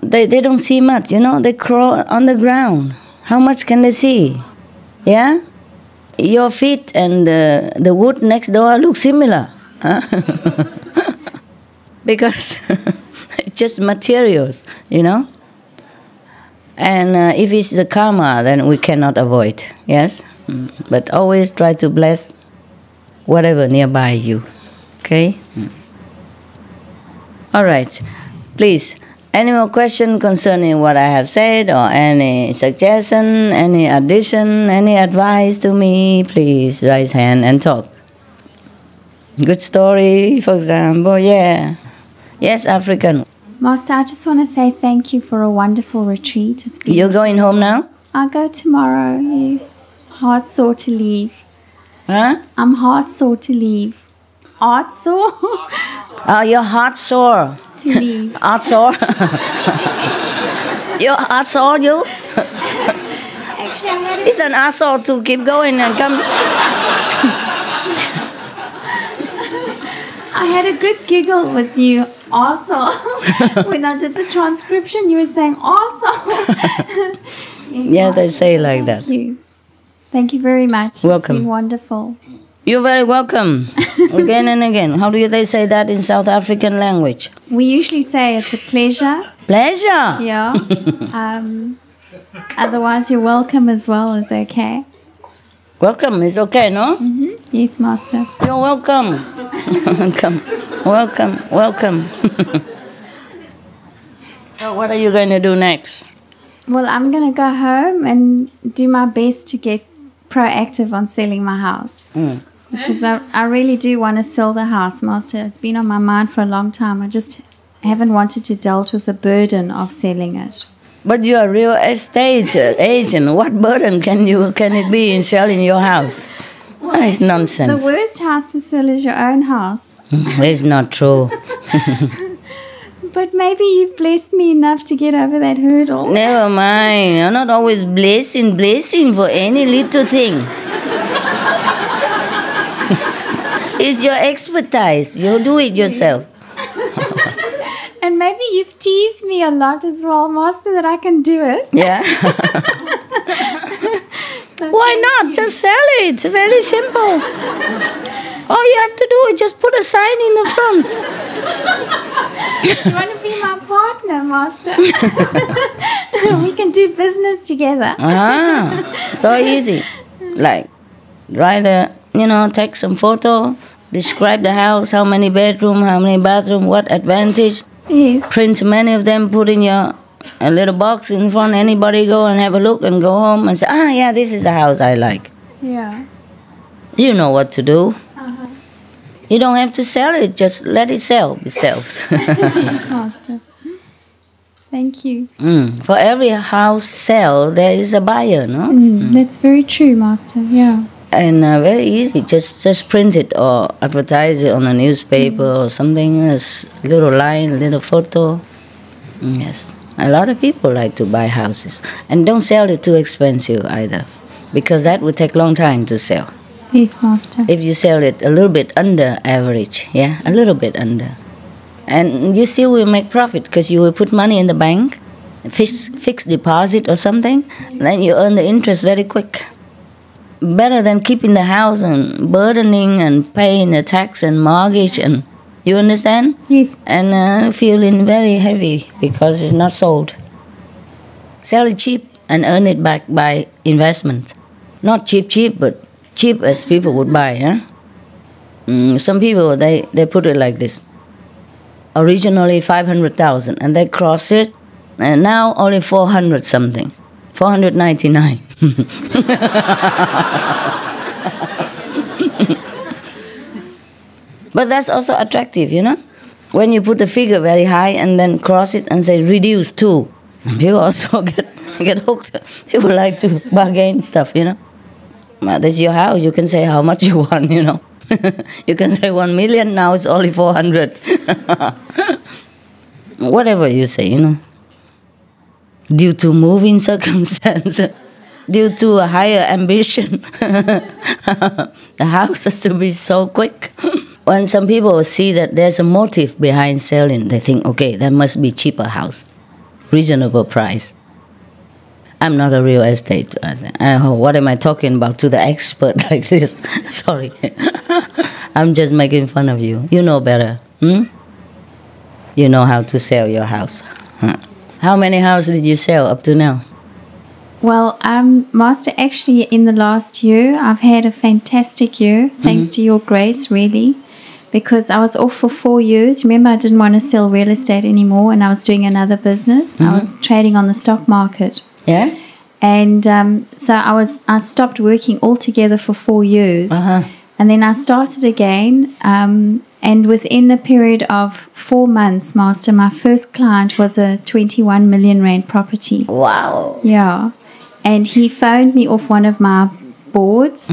they don't see much, They crawl on the ground. How much can they see? Yeah? Your feet and the wood next door look similar. Huh? Because it's just materials, And if it's the karma, then we cannot avoid, yes? But always try to bless whatever nearby you, okay? All right. Please, any more question concerning what I have said, or any suggestion, any addition, any advice to me? Please raise hand and talk. Good story, for example. Yeah. Yes, African. Master, I just want to say thank you for a wonderful retreat. It's been. You're going home now? I'll go tomorrow, yes. Heart sore to leave. Huh? I'm heart sore to leave. Heart sore? Oh, your heart sore. To leave. Heart sore? Your heart sore, you? Actually, I had It's an asshole to keep going and come. I had a good giggle with you also. When I did the transcription, you were saying also. Yeah, they say like that. Thank you. Thank you very much. Welcome. It's been wonderful. You're very welcome. Again and again. How do they say that in South African language? We usually say it's a pleasure. Pleasure. Yeah. Otherwise, you're welcome as well is okay. Welcome is okay, no? Yes, Master. You're welcome. Welcome. Welcome. Welcome. So what are you going to do next? Well, I'm going to go home and do my best to get proactive on selling my house. Because I really do want to sell the house, Master. It's been on my mind for a long time. I just haven't wanted to deal with the burden of selling it. But you're a real estate agent. What burden can it be in selling your house? Well, it's nonsense. The worst house to sell is your own house. It's not true. But maybe you've blessed me enough to get over that hurdle. Never mind. You're not always blessing for any little thing. It's your expertise. You do it yourself. And maybe you've teased me a lot as well, Master, that I can do it. Yeah. So Why thank not? you. Just sell it. Very simple. All you have to do is just put a sign in the front. Do you want to be my partner, Master? We can do business together. So easy. Like, take some photo, describe the house, how many bedroom, how many bathroom, what advantage. Yes. Print many of them, put in a little box in front. Anybody go and have a look and go home and say, yeah, this is the house I like. Yeah. You know what to do. You don't have to sell it, just let it sell itself. Yes, Master. Thank you. For every house sell, there is a buyer, no? That's very true, Master. Yeah. And very easy, just print it or advertise it on a newspaper or something, a little line, a little photo. Yes, a lot of people like to buy houses. And don't sell it too expensive either, because that would take a long time to sell. Yes, Master. If you sell it a little bit under average, a little bit under. And you still will make profit, because you will put money in the bank, fixed deposit or something, then you earn the interest very quick. Better than keeping the house and burdening and paying the tax and mortgage, and you understand? Yes. And feeling very heavy because it's not sold. Sell it cheap and earn it back by investment. Not cheap, but cheap as people would buy. Some people, they put it like this. Originally 500,000 and they cross it, and now only 400 something. 499. But that's also attractive, when you put the figure very high and then cross it and say reduce too. People also get hooked. People like to bargain stuff, That's your house. You can say how much you want, You can say 1 million, now it's only 400. Whatever you say, Due to moving circumstances, due to a higher ambition, the house has to be so quick. When some people see that there's a motive behind selling, they think, okay, there must be cheaper house, reasonable price. I'm not a real estate. What am I talking about to the expert like this? Sorry. I'm just making fun of you. You know better. You know how to sell your house. How many houses did you sell up to now? Well, Master, actually in the last year, I've had a fantastic year, thanks to your grace, really. because I was off for 4 years. Remember, I didn't want to sell real estate anymore, and I was doing another business. I was trading on the stock market. Yeah? And so I stopped working altogether for 4 years. And then I started again. And within a period of 4 months, Master, my first client was a 21 million rand property. Wow. Yeah. And he phoned me off one of my boards,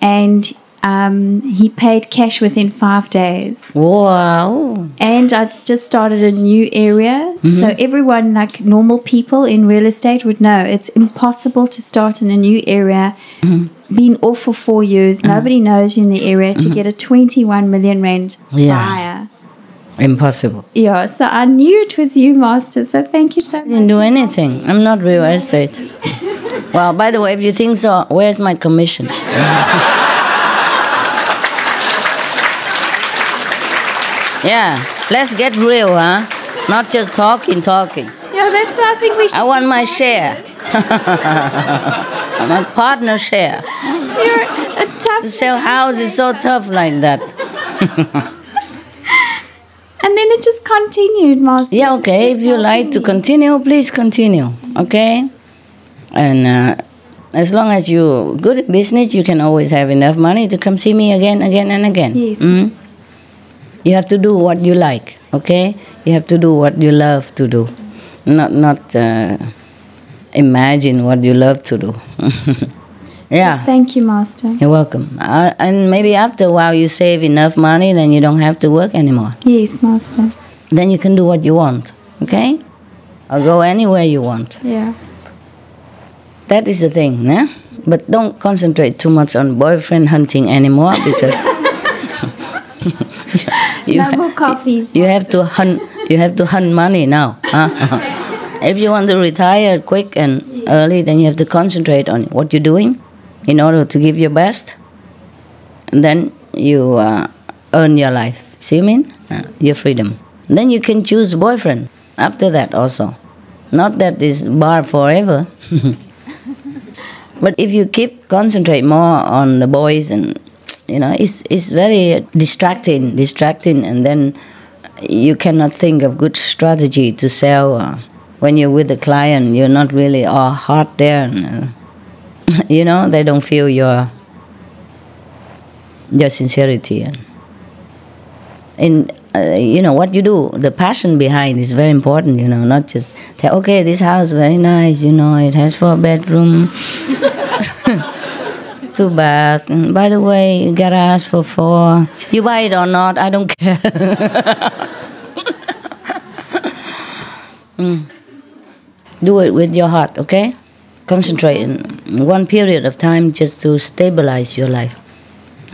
and he paid cash within 5 days. Wow. And I'd just started a new area. So everyone, like normal people in real estate, would know it's impossible to start in a new area, been off for 4 years, nobody knows you in the area, to get a 21 million rand buyer. Impossible. Yeah, so I knew it was you, Master, so thank you so much. I didn't do anything. I'm not real estate. Well, by the way, if you think so, where's my commission? Yeah, let's get real, huh? Not just talking. Yeah, that's what I think we should. I want my share. My partner share. You're a tough. To sell house is so tough like that. And then it just continued, Master. Yeah, okay. If you like to continue, please continue. Okay? And as long as you're good at business, you can always have enough money to come see me again and again. Yes. You have to do what you like, okay? You have to do what you love to do. Not imagine what you love to do. Yeah. Thank you, Master. You're welcome. And maybe after a while you save enough money, then you don't have to work anymore. Yes, Master. Then you can do what you want, okay? Or go anywhere you want. Yeah. That is the thing, yeah? But don't concentrate too much on boyfriend hunting anymore, because no more coffees. You have to hunt. You have to hunt money now. If you want to retire quick and early, then you have to concentrate on what you're doing in order to give your best. And then you earn your life. See what I mean? Your freedom. Then you can choose boyfriend after that also. Not that it's bar forever. But if you keep concentrate more on the boys, and it's very distracting, and then you cannot think of good strategy to sell. When you're with the client, you're not really all hot there. They don't feel your sincerity. And what you do, the passion behind is very important. Not just tell, okay, this house is very nice. It has 4 bedrooms. 2 baths. And by the way, garage for 4. You buy it or not, I don't care. Do it with your heart, okay? Concentrate in one period of time just to stabilize your life,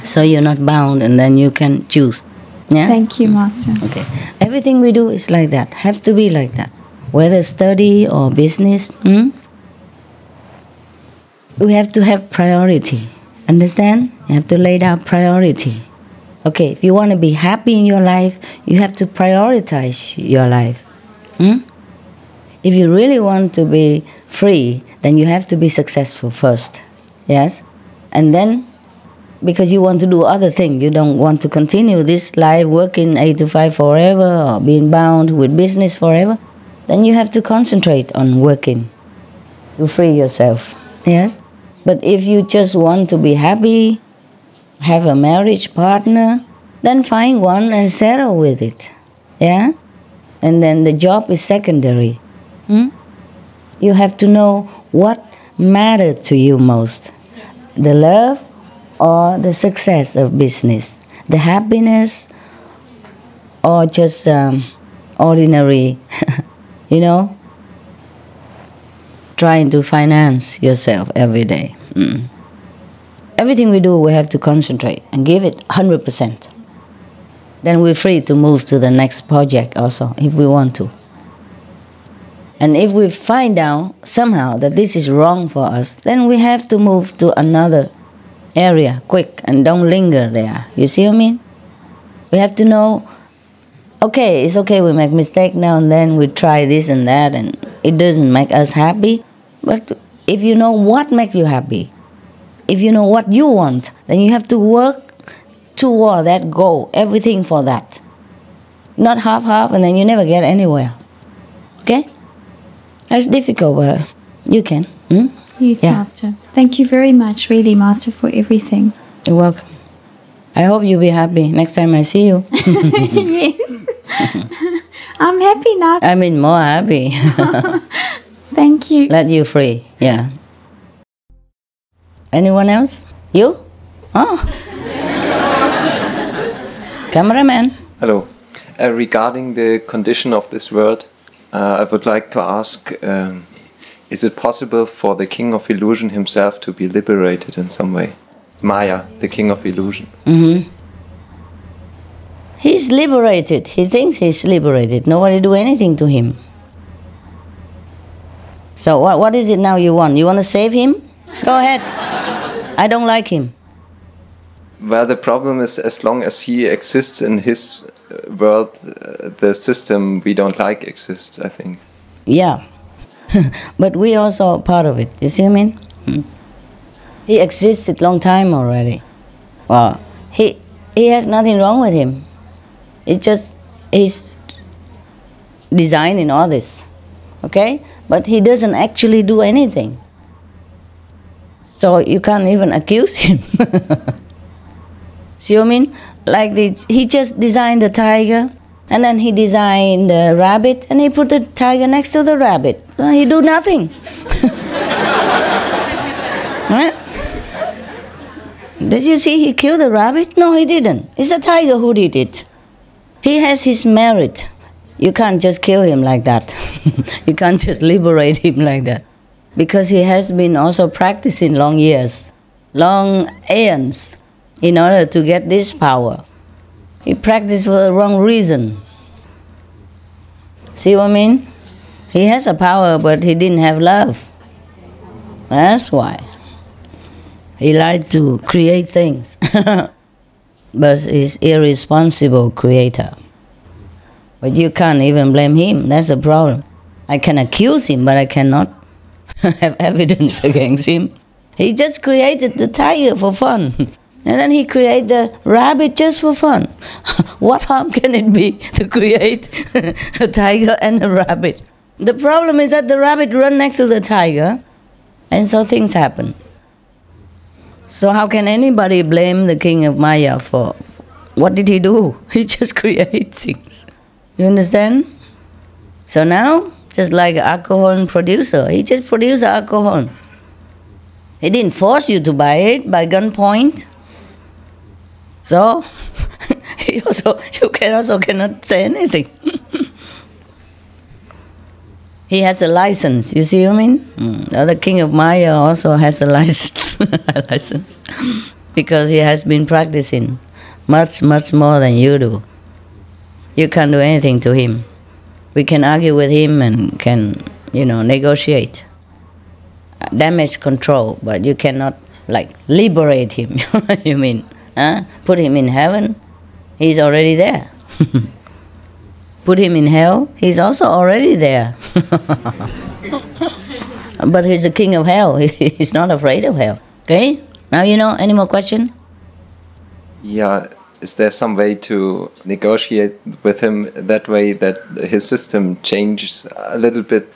so you're not bound, and then you can choose. Yeah? Thank you, Master. Okay. Everything we do is like that. Have to be like that. Whether study or business, we have to have priority. Understand? You have to lay down priority. Okay, if you want to be happy in your life, you have to prioritize your life. If you really want to be free, then you have to be successful first. Yes? And then, because you want to do other things, you don't want to continue this life working 8 to 5 forever or being bound with business forever, then you have to concentrate on working to free yourself. Yes? But if you just want to be happy, have a marriage partner, then find one and settle with it. Yeah? And then the job is secondary. You have to know what matters to you most. The love or the success of business. The happiness or just ordinary, trying to finance yourself every day. Everything we do, we have to concentrate and give it 100%. Then we're free to move to the next project also, if we want to. And if we find out somehow that this is wrong for us, then we have to move to another area quick and don't linger there. You see what I mean? We have to know, okay, it's okay we make mistake now and then, we try this and that, and it doesn't make us happy. But if you know what makes you happy, if you know what you want, then you have to work toward that goal, everything for that. Not half-half, and then you never get anywhere. Okay? That's difficult, but you can. Yes, Yeah. Master. Thank you very much, really, Master, for everything. You're welcome. I hope you'll be happy next time I see you. Yes. I'm happy now. I mean, more happy. Thank you. Let you free, yeah. Anyone else? You? Oh. Cameraman. Hello. Regarding the condition of this world, I would like to ask, is it possible for the king of illusion himself to be liberated in some way? Maya, the king of illusion. He's liberated. He thinks he's liberated. Nobody do anything to him. So what is it now you want? You want to save him? Go ahead. I don't like him. Well, the problem is, as long as he exists in his world, the system we don't like exists, I think. Yeah. But we also are part of it. You see what I mean? He existed long time already. Well, he has nothing wrong with him. It's just his design in all this. Okay? But he doesn't actually do anything. So you can't even accuse him. See what I mean? Like he just designed the tiger, and then he designed the rabbit, and he put the tiger next to the rabbit. Well, he do nothing. Right? Did you see he killed the rabbit? No, he didn't. It's the tiger who did it. He has his merit. You can't just kill him like that. You can't just liberate him like that. Because he has been also practicing long years, long aeons, in order to get this power. He practiced for the wrong reason. See what I mean? He has a power, but he didn't have love. That's why. He liked to create things. But he's irresponsible creator. But you can't even blame him. That's the problem. I can accuse him, but I cannot have evidence against him. He just created the tiger for fun. And then he created the rabbit just for fun. What harm can it be to create a tiger and a rabbit? The problem is that the rabbit runs next to the tiger, and so things happen. So how can anybody blame the king of Maya for what did he do? He just creates things. You understand? So now, just like an alcohol producer, he just produced alcohol. He didn't force you to buy it by gunpoint. So you also cannot say anything. He has a license, you see what I mean? The other king of Maya also has a license, because he has been practicing much, much more than you do. You can't do anything to him. We can argue with him and can, negotiate, damage control, but you cannot, liberate him, you mean? Put him in heaven, he's already there. Put him in hell, he's also already there. But he's the king of hell, he's not afraid of hell. Okay? Now you know. Any more questions? Yeah, is there some way to negotiate with him that way that his system changes a little bit?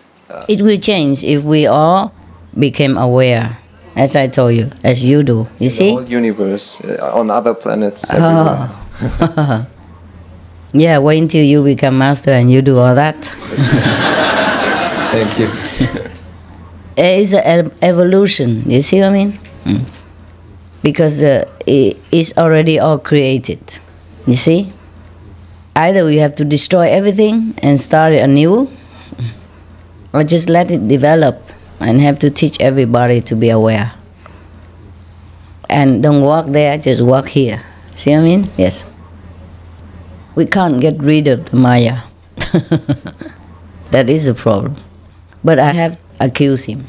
It will change if we all became aware, as I told you, as you do. You see? The whole universe, on other planets, everywhere. Yeah, wait until you become master and you do all that. Thank you. It is an evolution, you see what I mean? Because it's already all created, you see? Either we have to destroy everything and start it anew, or just let it develop and have to teach everybody to be aware. And don't walk there, just walk here. See what I mean? Yes. We can't get rid of the Maya. That is a problem. But I have accused him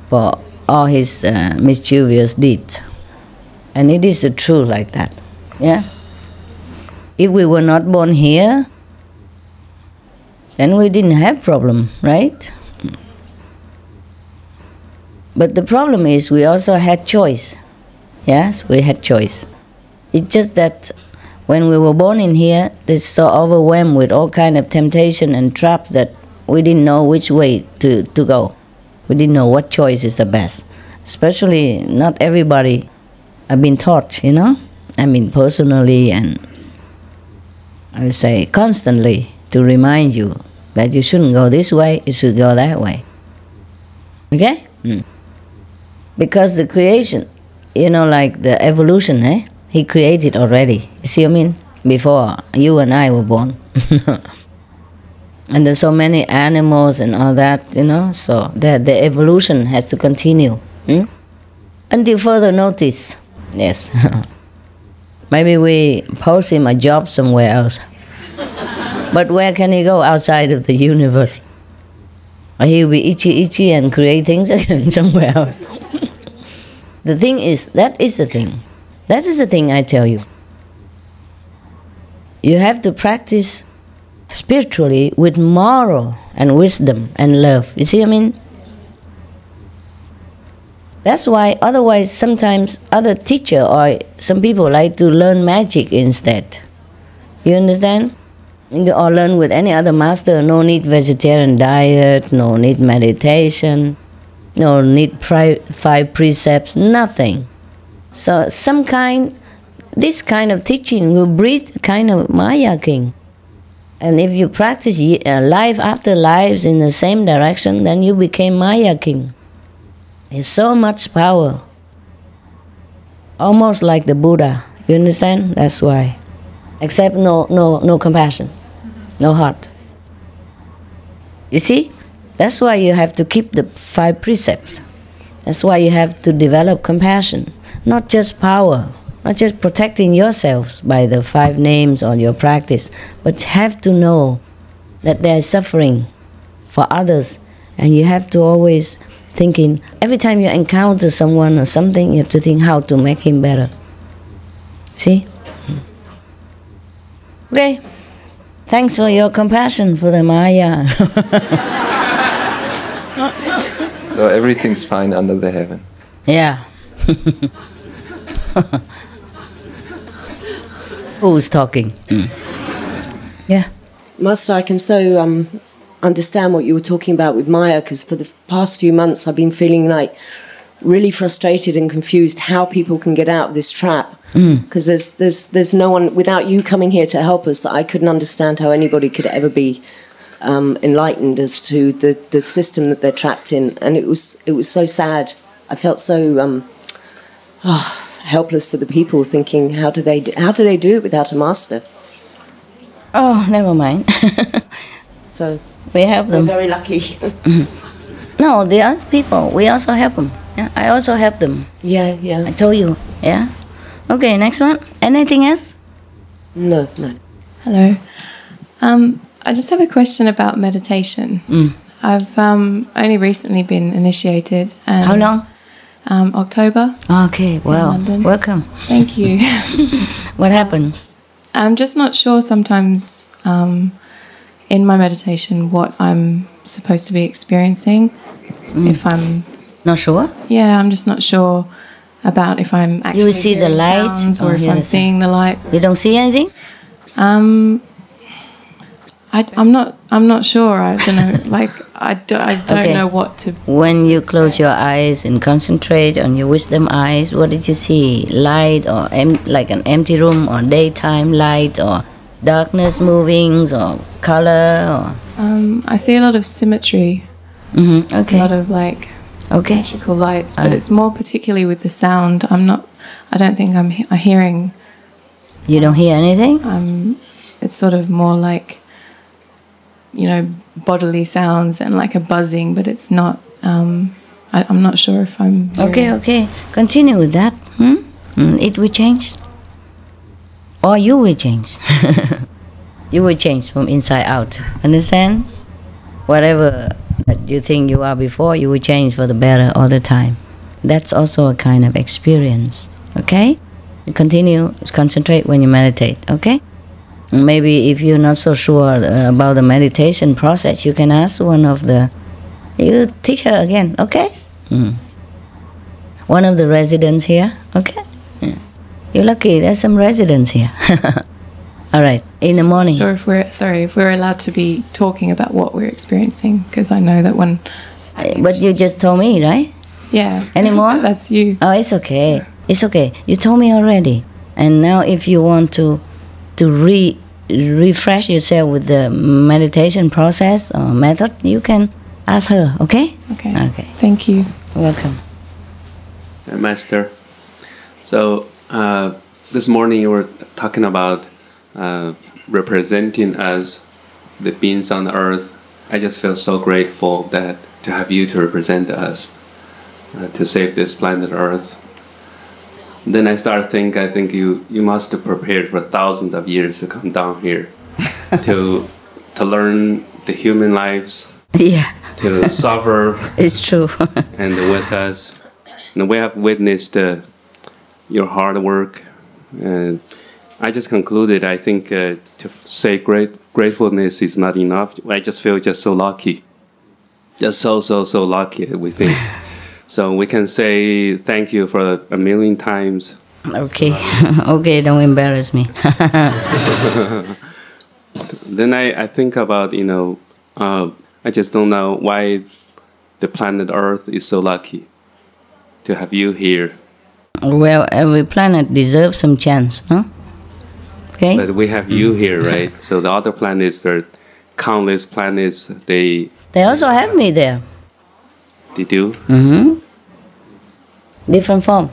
for all his mischievous deeds. And it is true like that. Yeah? If we were not born here, then we didn't have problem, right? But the problem is we also had choice. Yes, we had choice. It's just that When we were born in here, it's so overwhelmed with all kind of temptation and trap that we didn't know which way to go. We didn't know what choice is the best. Especially not everybody have been taught, you know? I mean, personally and I would say constantly to remind you that you shouldn't go this way, you should go that way. Okay? Because the creation, you know, like the evolution, He created already. You see what I mean? Before you and I were born. And there's so many animals and all that, you know, so the evolution has to continue. Until further notice. Yes. Maybe we post him a job somewhere else. But where can he go outside of the universe? Or he'll be itchy and create things again somewhere else. The thing is, that is the thing. That is the thing I tell you. You have to practice spiritually with moral and wisdom and love. You see what I mean? That's why otherwise sometimes other teacher or some people like to learn magic instead. You understand? Or learn with any other master. No need vegetarian diet, no need meditation, no need 5 precepts, nothing. So this kind of teaching will breed kind of Maya king. And if you practice life after lives in the same direction, then you became Maya king. It's so much power. Almost like the Buddha. You understand? That's why. Except no compassion. No heart. You see? That's why you have to keep the 5 precepts. That's why you have to develop compassion. Not just power. Not just protecting yourselves by the 5 names or your practice, but have to know that there is suffering for others, and you have to always thinking, every time you encounter someone or something, you have to think how to make him better. See? Okay. Thanks for your compassion for the Maya. So everything's fine under the heaven. Yeah. Who's talking? Yeah. Master, I can so understand what you were talking about with Maya, because for the past few months I've been feeling like really frustrated and confused how people can get out of this trap. Because there's no one, without you coming here to help us, I couldn't understand how anybody could ever be enlightened as to the system that they're trapped in. And it was so sad. I felt so helpless for the people, thinking, how do they do it without a master? Oh, never mind. So we help them. We're very lucky. No, the other people, we also help them. Yeah, I also help them. Yeah. I told you. Yeah. Okay, next one. Anything else? No. Hello. I just have a question about meditation. I've only recently been initiated. How long? October. Okay, well, welcome. Thank you. What happened? I'm just not sure sometimes in my meditation what I'm supposed to be experiencing. If I'm... Not sure? Yeah, I'm just not sure about if I'm actually you see the light sounds or if I'm seeing the lights. You don't see anything? I'm not sure. I don't know. Like I don't know what to. When you close your eyes and concentrate on your wisdom eyes, what did you see? Light or like an empty room, or daytime light, or darkness moving, or color, or? I see a lot of symmetry. Okay. A lot of like symmetrical lights, but it's more particularly with the sound. I don't think I'm hearing. You don't hear anything? It's sort of more like, bodily sounds and like a buzzing, but it's not. I'm not sure if I'm. Okay. Continue with that. It will change, or you will change. You will change from inside out. Understand? Whatever that you think you are before, you will change for the better all the time. That's also a kind of experience. Okay? Continue, concentrate when you meditate. Okay? Maybe if you're not so sure about the meditation process, you can ask one of the... You teach her again, okay? One of the residents here, okay? Yeah. You're lucky, there's some residents here. All right, in the morning. Sure, if we're allowed to be talking about what we're experiencing, because I know that when. But you just told me, right? Yeah. Any more? That's you. Oh, it's okay. It's okay. You told me already. And now, if you want to refresh yourself with the meditation process or method, you can ask her. Okay? Okay. Okay. Thank you. Welcome. Master. So this morning you were talking about representing us, the beings on the earth. I just feel so grateful that to have you to represent us, to save this planet Earth. Then I start think. I think you must have prepared for thousands of years to come down here, to learn the human lives. Yeah. To suffer. It's true. And with us. And we have witnessed your hard work, and I just concluded. I think to say gratefulness is not enough. I just feel just so lucky, just so lucky. We think so. We can say thank you for a million times. Okay, okay. Don't embarrass me. Then I think about I just don't know why the planet Earth is so lucky to have you here. Well, every planet deserves some chance, no? Okay. But we have you here, right? So the other planets, there are countless planets. They also have me there. They do? Mm-hmm. Different form.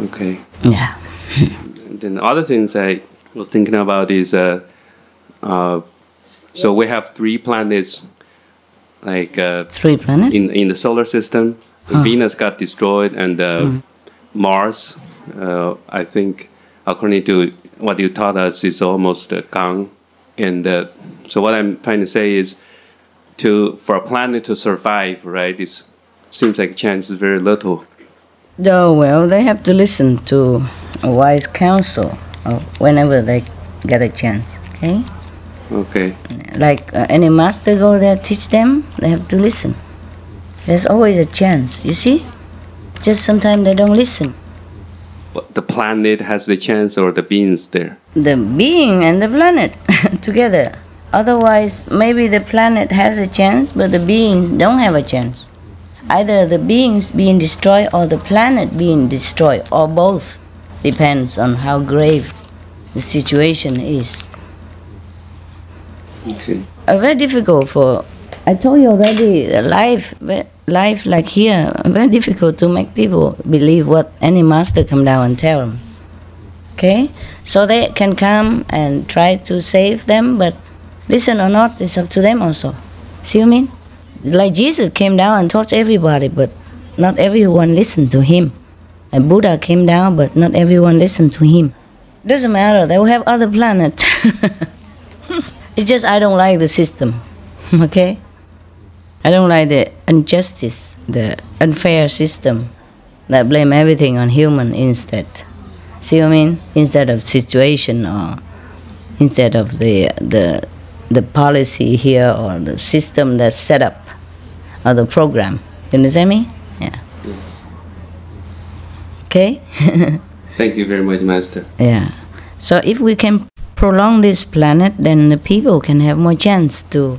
Okay. Yeah. Then the other things I was thinking about is, so we have 3 planets, like 3 planets in the solar system. Venus got destroyed, and Mars, I think, according to what you taught us, is almost gone. And so what I'm trying to say is, for a planet to survive, right? It seems like chance is very little. Oh, well, they have to listen to a wise counsel whenever they get a chance. Okay. Okay. Like any master go there teach them, they have to listen. There's always a chance, you see? Just sometimes they don't listen. But the planet has the chance, or the beings there? The being and the planet together. Otherwise, maybe the planet has a chance, but the beings don't have a chance. Either the beings being destroyed or the planet being destroyed, or both. Depends on how grave the situation is. Okay. Very difficult for, I told you already, life like here, very difficult to make people believe what any master come down and tell them. Okay? So they can come and try to save them, but listen or not, it's up to them also. See what I mean? Like Jesus came down and taught everybody, but not everyone listened to him. And Buddha came down, but not everyone listened to him. Doesn't matter, they will have other planets. It's just I don't like the system, okay? I don't like the injustice, the unfair system that blame everything on human instead. See what I mean? Instead of situation, or instead of the policy here, or the system that's set up, or the program. You understand me? Yeah. Yes. Okay? Thank you very much, Master. Yeah. So if we can prolong this planet, then the people can have more chance to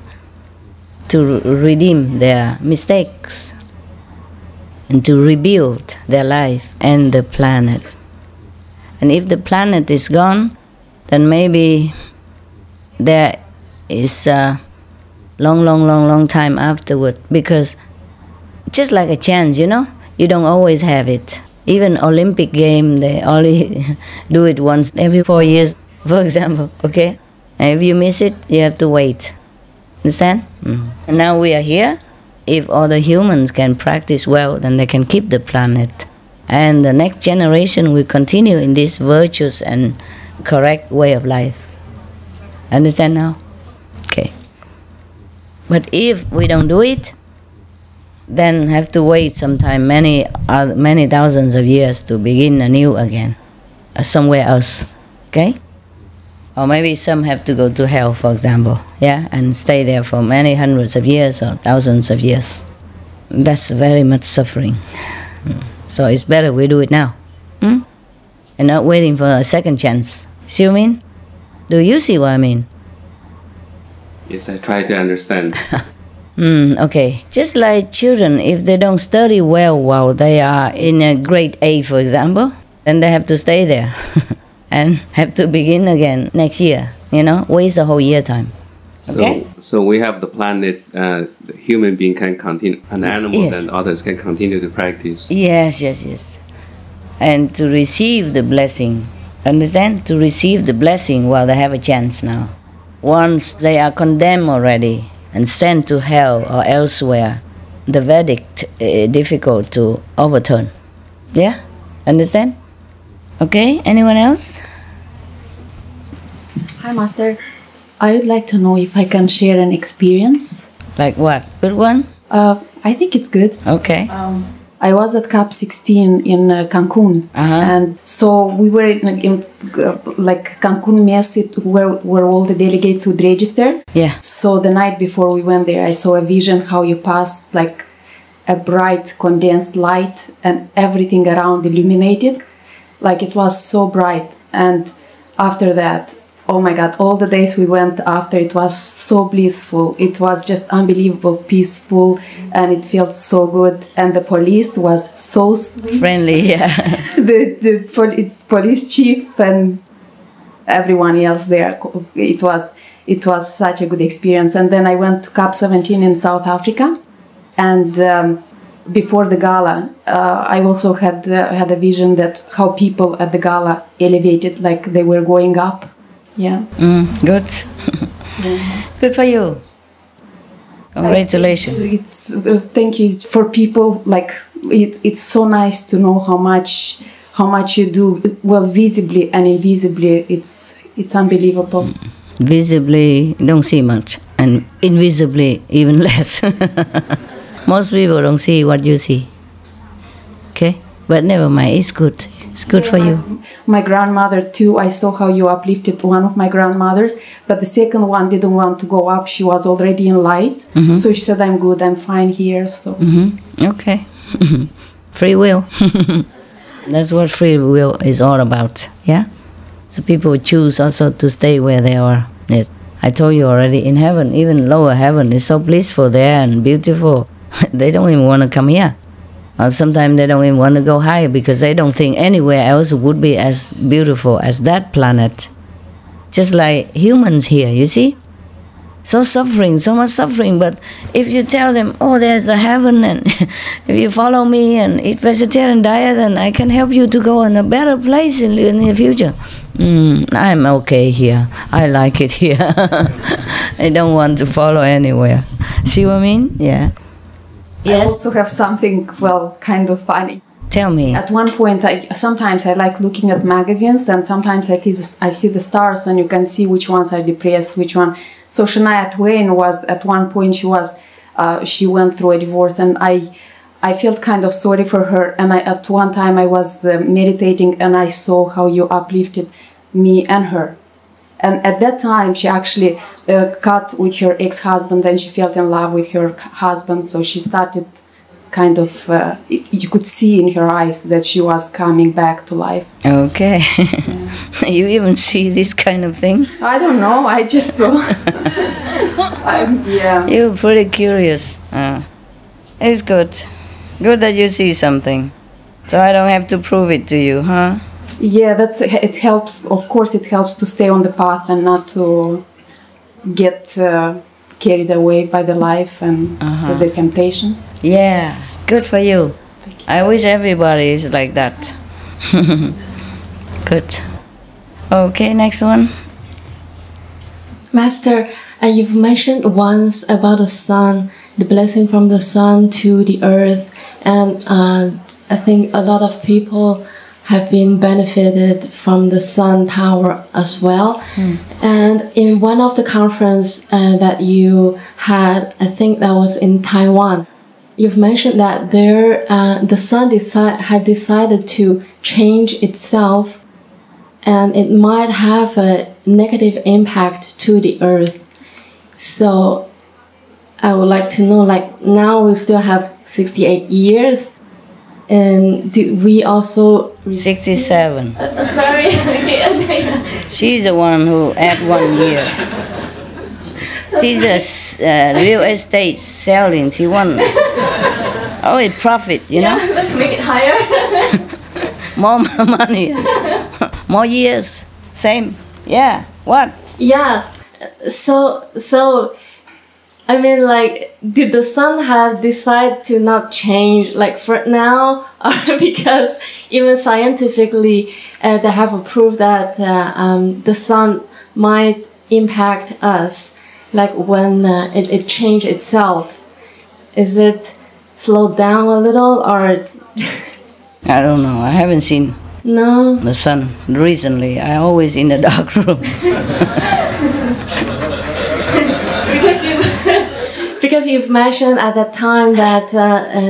redeem their mistakes and to rebuild their life and the planet. And if the planet is gone, then maybe there is a long time afterward, because just like a chance, you don't always have it. Even Olympic game, they only do it once every 4 years, for example, okay? And if you miss it, you have to wait. Understand? And now we are here. If all the humans can practice well, then they can keep the planet. And the next generation will continue in this virtuous and correct way of life. Understand now? Okay. But if we don't do it, then have to wait sometime many thousands of years to begin anew again, somewhere else. Okay? Or maybe some have to go to hell, for example, yeah, and stay there for many hundreds of years or thousands of years. That's very much suffering. So it's better we do it now, and not waiting for a second chance. See what I mean? Do you see what I mean? Yes, I try to understand. Okay. Just like children, if they don't study well while they are in a grade 8, for example, then they have to stay there and have to begin again next year, waste the whole year time. Okay? So we have the planet, the human being can continue, and animals and others can continue to practice. Yes. And to receive the blessing, understand? To receive the blessing while they have a chance now. Once they are condemned already and sent to hell or elsewhere, the verdict is difficult to overturn. Yeah? Understand? Okay, anyone else? Hi, Master. I would like to know if I can share an experience. Like what? Good one? I think it's good. Okay. I was at CAP 16 in Cancun, and so we were in like Cancun mess where all the delegates would register. Yeah. So the night before we went there, I saw a vision how you passed like a bright condensed light and everything around illuminated, like it was so bright. And after that, oh my God, all the days we went after, it was so blissful. It was just unbelievable, peaceful, and it felt so good. And the police was so sweet. Friendly, yeah. the police chief and everyone else there. It was such a good experience. And then I went to CAP 17 in South Africa. And before the gala, I also had a vision that how people at the gala elevated, like they were going up. Yeah. Good. Good for you. Congratulations. It's thank you for people. Like it's so nice to know how much you do well, visibly and invisibly. It's unbelievable. Visibly, don't see much, and invisibly, even less. Most people don't see what you see. Okay, but never mind. It's good. It's good for you. My grandmother too, I saw how you uplifted one of my grandmothers, but the second one didn't want to go up. She was already in light. So she said, I'm good, I'm fine here. So Okay. Free will. That's what free will is all about. Yeah? So people choose also to stay where they are. Yes. I told you already, in heaven, even lower heaven, is so blissful there and beautiful. They don't even want to come here. Sometimes they don't even want to go higher because they don't think anywhere else would be as beautiful as that planet. Just like humans here, you see? So much suffering, but if you tell them, oh, there's a heaven, and if you follow me and eat vegetarian diet, then I can help you to go in a better place in the future. I'm okay here. I like it here. I don't want to follow anywhere. See what I mean? Yeah. Yes. I also have something, kind of funny. Tell me. At one point, sometimes I like looking at magazines, and sometimes I see the stars, and you can see which ones are depressed, which one. So Shania Twain was, at one point, she went through a divorce, and I felt kind of sorry for her. And at one time I was meditating, and I saw how you uplifted me and her. And at that time, she actually cut with her ex-husband, and she fell in love with her husband. So she started kind of, you could see in her eyes that she was coming back to life. Okay. Yeah. You even see this kind of thing? I don't know. I just saw. Yeah. You're pretty curious. It's good. Good that you see something. So I don't have to prove it to you, huh? Yeah, it helps. Of course, it helps to stay on the path and not to get carried away by the life and the temptations. Yeah, good for you. I wish everybody is like that. Good. Okay, next one. Master, you've mentioned once about the sun, the blessing from the sun to the earth, and I think a lot of people have been benefited from the sun power as well. And in one of the conference that you had, I think that was in Taiwan, you've mentioned that the sun had decided to change itself, and it might have a negative impact to the earth. So I would like to know, like, now we still have 68 years, and did we also 67. Sorry. She's the one who had 1 year. She's a real estate selling. She won. Oh, it profit, you know. Let's make it higher. More money, more years. Same. Yeah. What? Yeah. So. I mean, like, did the sun have decided to not change, like, for now? Or because even scientifically, they have proved that the sun might impact us, like, when it changed itself. Is it slowed down a little, or...? I don't know. I haven't seen the sun recently. I'm always in the dark room. Because you've mentioned at that time that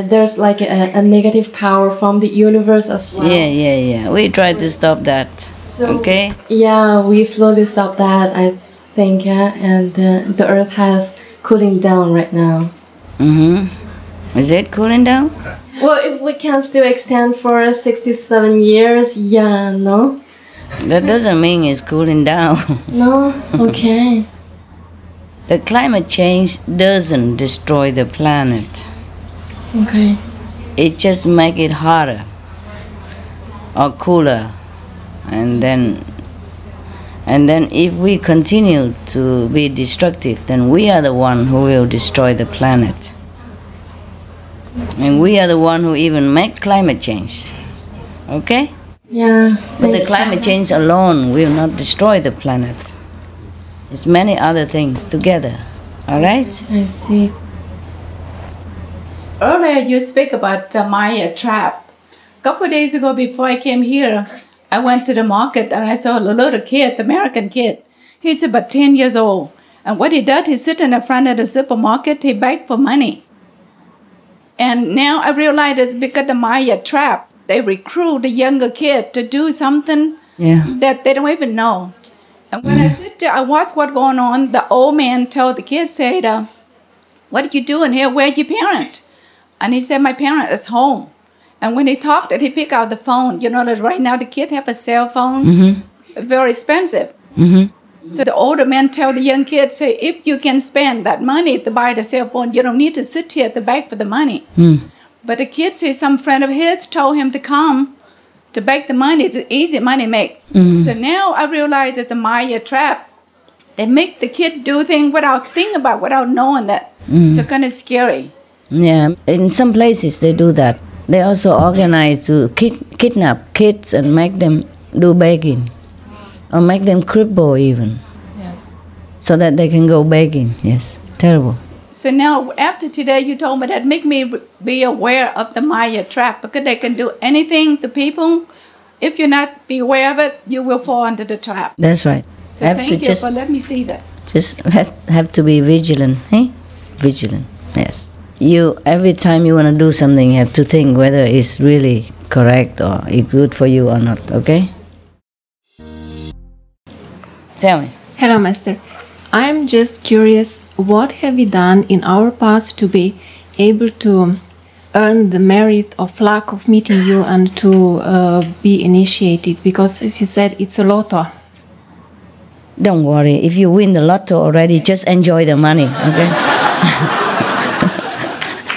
there's like a negative power from the universe as well. Yeah. We tried to stop that. So, okay? Yeah, we slowly stopped that, I think, and the earth has cooling down right now. Is it cooling down? Well, if we can still extend for 67 years, yeah, no? That doesn't mean it's cooling down. No? Okay. The climate change doesn't destroy the planet. Okay. It just makes it hotter or cooler. And then if we continue to be destructive, then we are the one who will destroy the planet. And we are the one who even make climate change. Okay? Yeah. But the climate change alone will not destroy the planet. It's many other things together. All right? I see. Earlier you speak about my trap. A couple of days ago before I came here, I went to the market and I saw a little kid, American kid. He's about 10 years old. And what he does, he sit in the front of the supermarket, he begs for money. And now I realize it's because of my trap. They recruit the younger kid to do something that they don't even know. And when I sit there, I watch what's going on. The old man told the kid, said, what are you doing here? Where's your parent? And he said, my parent is home. And when he talked, he picked out the phone. You know that right now the kids have a cell phone. Very expensive. So the older man tell the young kid, say, if you can spend that money to buy the cell phone, you don't need to sit here to beg for the money. But the kid said some friend of his told him to come to beg the money. It's an easy money make. So now I realize it's a Maya trap. They make the kid do things without thinking about, without knowing that. So kind of scary. Yeah, in some places they do that. They also organize to kidnap kids and make them do begging. Or make them cripple even. So that they can go begging. Yes, terrible. So now, after today, you told me that make me be aware of the Maya trap, because they can do anything to people. If you're not be aware of it, you will fall into the trap. That's right. So thank you for letting me see that. Just have to be vigilant, eh? Vigilant, yes. Every time you want to do something, you have to think whether it's really correct or it's good for you or not, okay? Tell me. Hello, Master. I'm just curious, what have we done in our past to be able to earn the merit of luck of meeting you and to be initiated? Because, as you said, it's a lotto. Don't worry. If you win the lotto already, just enjoy the money, okay?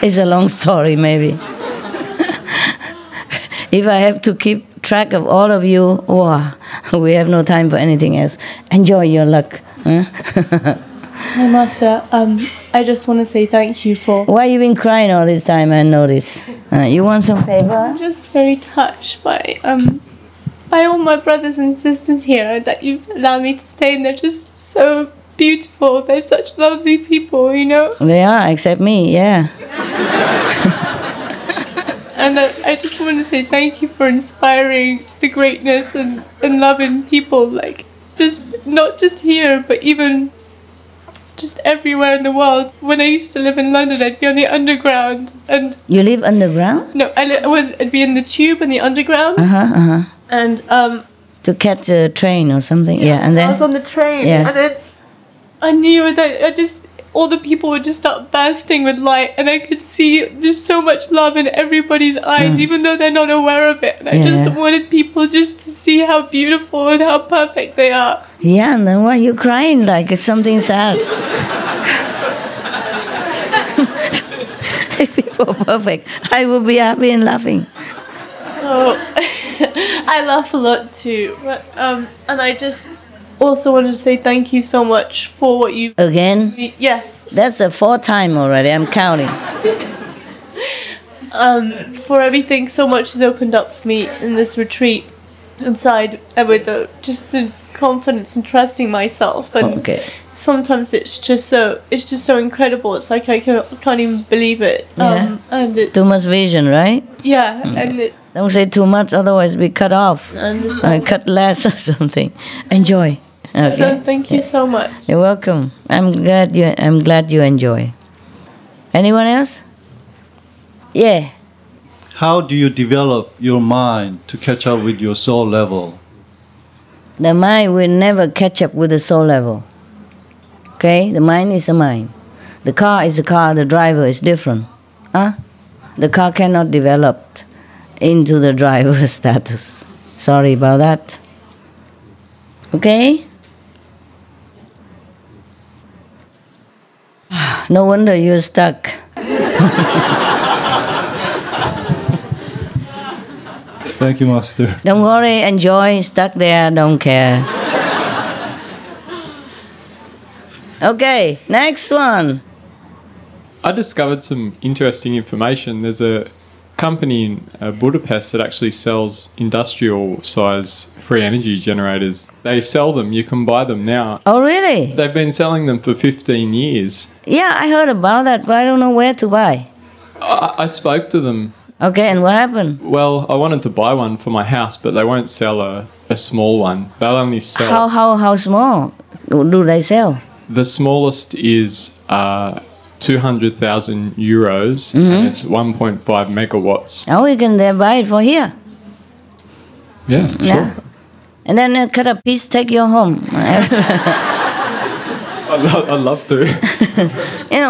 It's a long story, maybe. If I have to keep track of all of you, we have no time for anything else. Enjoy your luck. Huh? Hi, Master. I just want to say thank you for... Why you been crying all this time? I notice. You want some favor? I'm just very touched by all my brothers and sisters here that you've allowed me to stay, and they're just so beautiful. They're such lovely people, you know? They are, except me, yeah. And I just want to say thank you for inspiring the greatness and loving people, like, just not just here, but even just everywhere in the world. When I used to live in London, I'd be on the underground, and... You live underground? No, I'd be in the tube in the underground. And, to catch a train or something, yeah, and then... I was on the train, yeah. and then I knew that all the people would just start bursting with light, and I could see just so much love in everybody's eyes, even though they're not aware of it. And I just wanted people just to see how beautiful and how perfect they are. Yeah, and then why are you crying like it's something sad? If people are perfect, I would be happy and laughing. So I laugh a lot too, but and I just also wanted to say thank you so much for what you again. Yes, that's the 4th time already. I'm counting. For everything, so much has opened up for me in this retreat inside, with just the confidence and trusting myself. And sometimes it's just so incredible. It's like I can't even believe it. And too much vision, right? Yeah, and don't say too much, otherwise we cut off. I understand. Cut less or something. Enjoy. Okay. So thank you so much. You're welcome. I'm glad you enjoy. Anyone else? Yeah. How do you develop your mind to catch up with your soul level? The mind will never catch up with the soul level. Okay? The mind is the mind. The car is the car, the driver is different. The car cannot develop into the driver status. Sorry about that. Okay? No wonder you're stuck. Thank you, Master. Don't worry, enjoy, stuck there, don't care. Okay, next one. I discovered some interesting information. There's a company in Budapest that actually sells industrial size free energy generators. They sell them, you can buy them now. Oh, really? They've been selling them for 15 years. Yeah, I heard about that, but I don't know where to buy. I spoke to them. Okay, and what happened? Well, I wanted to buy one for my house, but they won't sell a small one. They'll only sell... How small do they sell? The smallest is 200,000 euros, and it's 1.5 megawatts. Oh, you can buy it for here. Yeah, sure. Yeah. And then cut a piece, take your home. I'd love to.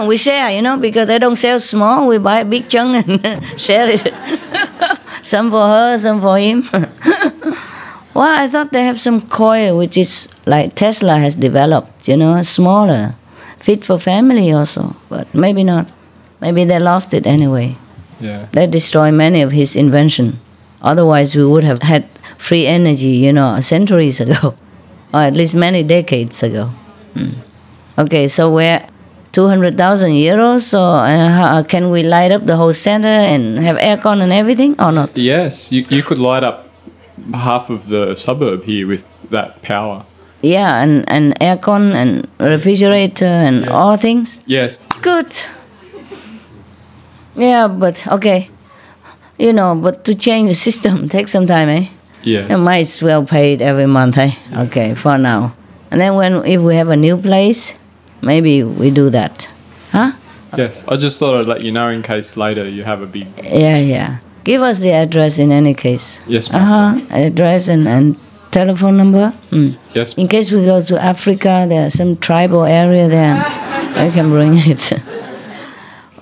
We share, because they don't sell small. We buy a big chunk and share it. Some for her, some for him. Well, I thought they have some coil, which is like Tesla has developed, smaller. Fit for family also, but maybe not. Maybe they lost it anyway. Yeah. They destroyed many of his invention. Otherwise, we would have had free energy, centuries ago. Or at least many decades ago. Okay, so we're 200,000 euros, so can we light up the whole center and have aircon and everything, or not? Yes, you could light up half of the suburb here with that power. Yeah, and aircon and refrigerator and all things? Yes. Good. Yeah, but okay. But to change the system takes some time, eh? Yeah. You might as well pay it every month, eh? Okay, for now. And then if we have a new place, maybe we do that. Huh? Yes, I just thought I'd let you know in case later you have a big... Yeah. Give us the address in any case. Yes, Master. Address and telephone number. Yes. In case we go to Africa, there's some tribal area there. I can bring it.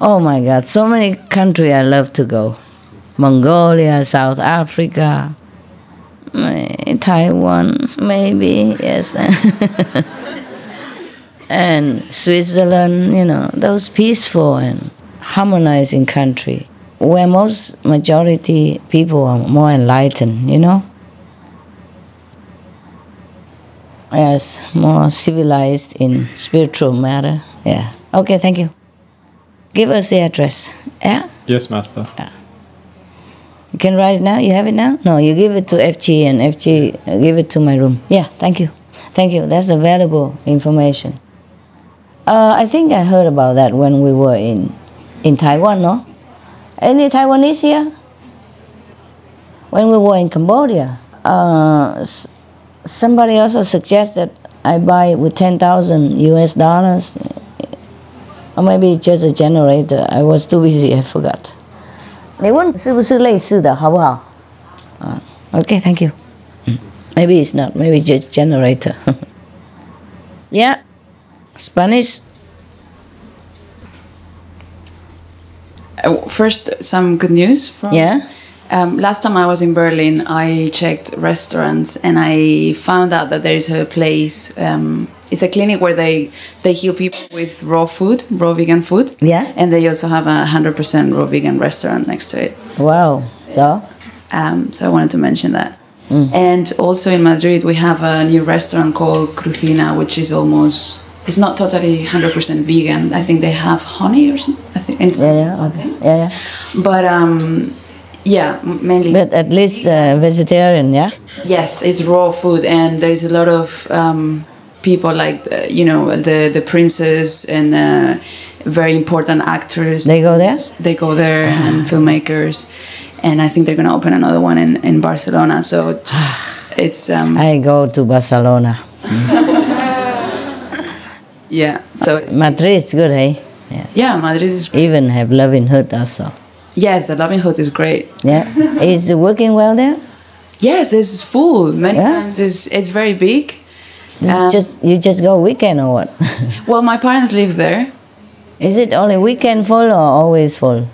Oh my God, so many countries I love to go. Mongolia, South Africa, Taiwan, maybe, yes. And Switzerland, those peaceful and harmonizing country where most majority people are more enlightened, Yes, more civilized in spiritual matter. Yeah. Okay, thank you. Give us the address. Yeah? Yes, Master. Yeah. You can write it now? You have it now? No, you give it to FG and FG give it to my room. Yeah, thank you. Thank you. That's a valuable information. I think I heard about that when we were in Taiwan, no? Any Taiwanese here? When we were in Cambodia, somebody also suggested I buy it with 10,000 US dollars. Or maybe just a generator. I was too busy, I forgot. 你问是不是类似的，好不好？ Okay, thank you. Maybe it's not. Maybe it's just generator. Yeah, Spanish. First, some good news from. Yeah. Last time I was in Berlin, I checked restaurants and I found out that there is a place. It's a clinic where they heal people with raw vegan food. Yeah. And they also have a 100% raw vegan restaurant next to it. Wow. So. So I wanted to mention that. And also in Madrid, we have a new restaurant called Crucina, which is almost. It's not totally 100% vegan. I think they have honey or something. I think. Yeah. But yeah, mainly. But at least vegetarian, yeah. Yes, it's raw food, and there's a lot of people like the princes and very important actors. They go there. They go there, and filmmakers, and I think they're going to open another one in Barcelona. So it's. I go to Barcelona. Yeah. So Madrid is good, eh? Yes. Yeah, Madrid is. Even have Loving Hood also. Yes, the Loving Hood is great. Yeah, is it working well there? Yes, it's full. Many times it's very big. You just go weekend or what? Well, my parents live there. Is it only weekend full or always full?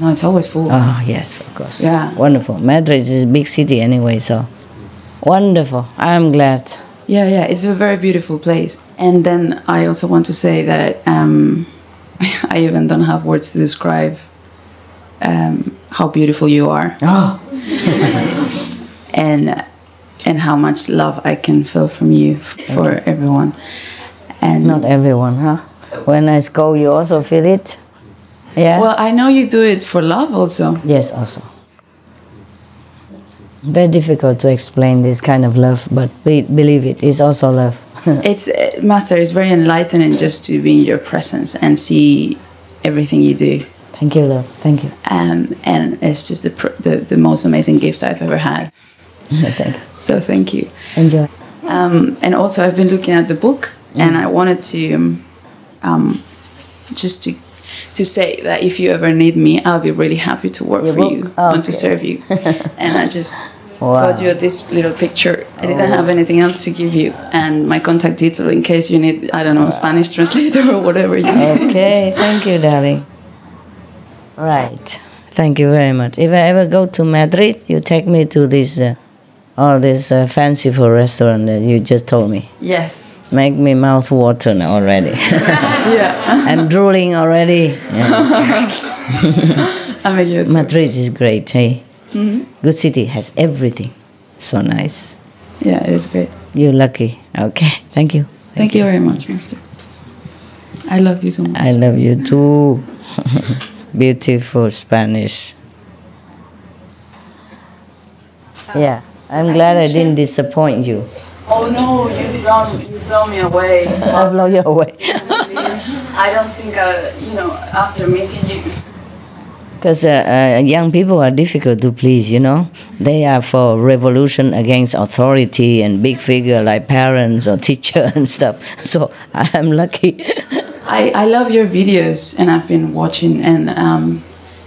No, it's always full. Oh yes, of course. Yeah. Wonderful. Madrid is a big city anyway, so wonderful. I'm glad. Yeah, it's a very beautiful place. And then I also want to say that I even don't have words to describe how beautiful you are. Oh. and how much love I can feel from you for everyone. And not everyone, huh? When I scold, you also feel it? Yeah. Well, I know you do it for love also. Yes, also. Very difficult to explain this kind of love, but believe it, it's also love. Master, it's very enlightening just to be in your presence and see everything you do. Thank you, love. Thank you. And it's just the most amazing gift I've ever had. Thank you. So thank you. Enjoy. And also, I've been looking at the book, and I wanted to just to say that if you ever need me, I'll be really happy to work for you, want to serve you. And I just got you this little picture. I didn't have anything else to give you, and my contact detail in case you need, I don't know, Spanish translator or whatever you need. Okay, thank you, darling. Right, thank you very much. If I ever go to Madrid, you take me to this fanciful restaurant that you just told me. Yes. Make me mouth water now already. Yeah. I'm drooling already. Yeah. Madrid is great, hey? Mm-hmm. Good city, has everything. So nice. Yeah, it is great. You're lucky. Okay, thank you. Thank you very much, Master. I love you so much. I love you too. Beautiful Spanish. Yeah, I'm glad I didn't disappoint you. Oh no, you've blown me away. I blow you away. I don't think, after meeting you. Because young people are difficult to please, you know. They are for revolution against authority and big figure like parents or teacher and stuff. So I'm lucky. I love your videos, and I've been watching, and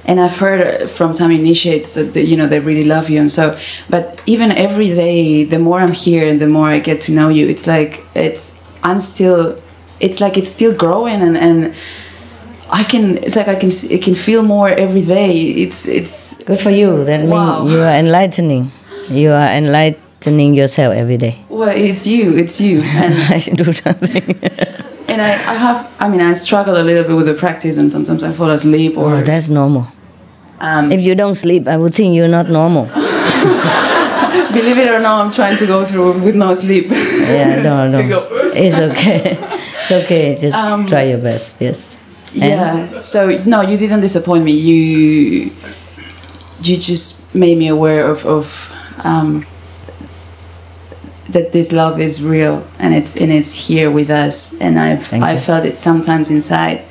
I've heard from some initiates that they really love you, and so. But even every day, the more I'm here and the more I get to know you, it's like it's still growing, and I can feel more every day. It's good for you. That means you are enlightening. You are enlightening yourself every day. Well, it's you, and I do nothing. And I struggle a little bit with the practice, and sometimes I fall asleep. Or that's normal. If you don't sleep, I would think you're not normal. Believe it or not, I'm trying to go through with no sleep. Yeah, no. It's okay. It's okay. Just try your best. Yes. Yeah. So no, you didn't disappoint me. You just made me aware of that this love is real, and it's here with us, and I felt it sometimes inside,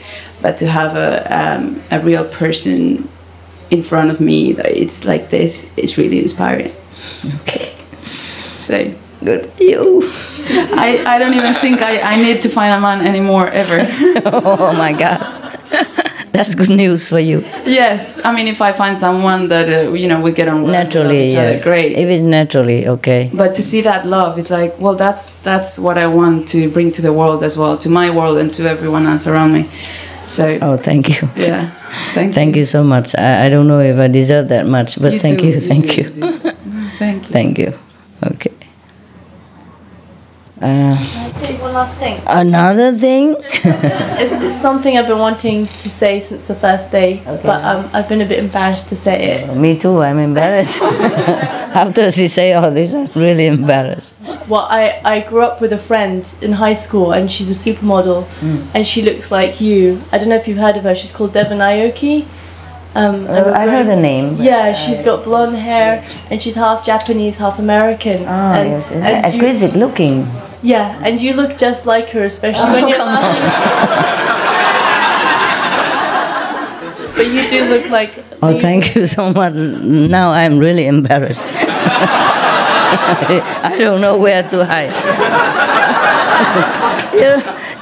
but to have a real person in front of me, it's like this, it's really inspiring. Okay. So good. You. I don't even think I need to find a man anymore ever. Oh my God. That's good news for you. Yes, I mean, if I find someone that we get on well, naturally, each yes. other, great. If it's naturally, okay. But to see that love is like, well, that's what I want to bring to the world as well, to my world and to everyone else around me. So. Oh, thank you. Yeah. Thank you so much. I don't know if I deserve that much, but thank you. Thank you. Thank you. Okay. I'd say one last thing. Another thing? It's something I've been wanting to say since the first day, but I've been a bit embarrassed to say it. Me too, I'm embarrassed. After she say all this, I'm really embarrassed. Well, I grew up with a friend in high school, and she's a supermodel, and she looks like you. I don't know if you've heard of her. She's called Devon Aoki. I heard the name. Yeah, she's got blonde hair, and she's half Japanese, half American. Oh, yes. Exquisite looking. Yeah, and you look just like her, especially when you're laughing. But you do look like... Oh, thank you so much. Now I'm really embarrassed. I don't know where to hide.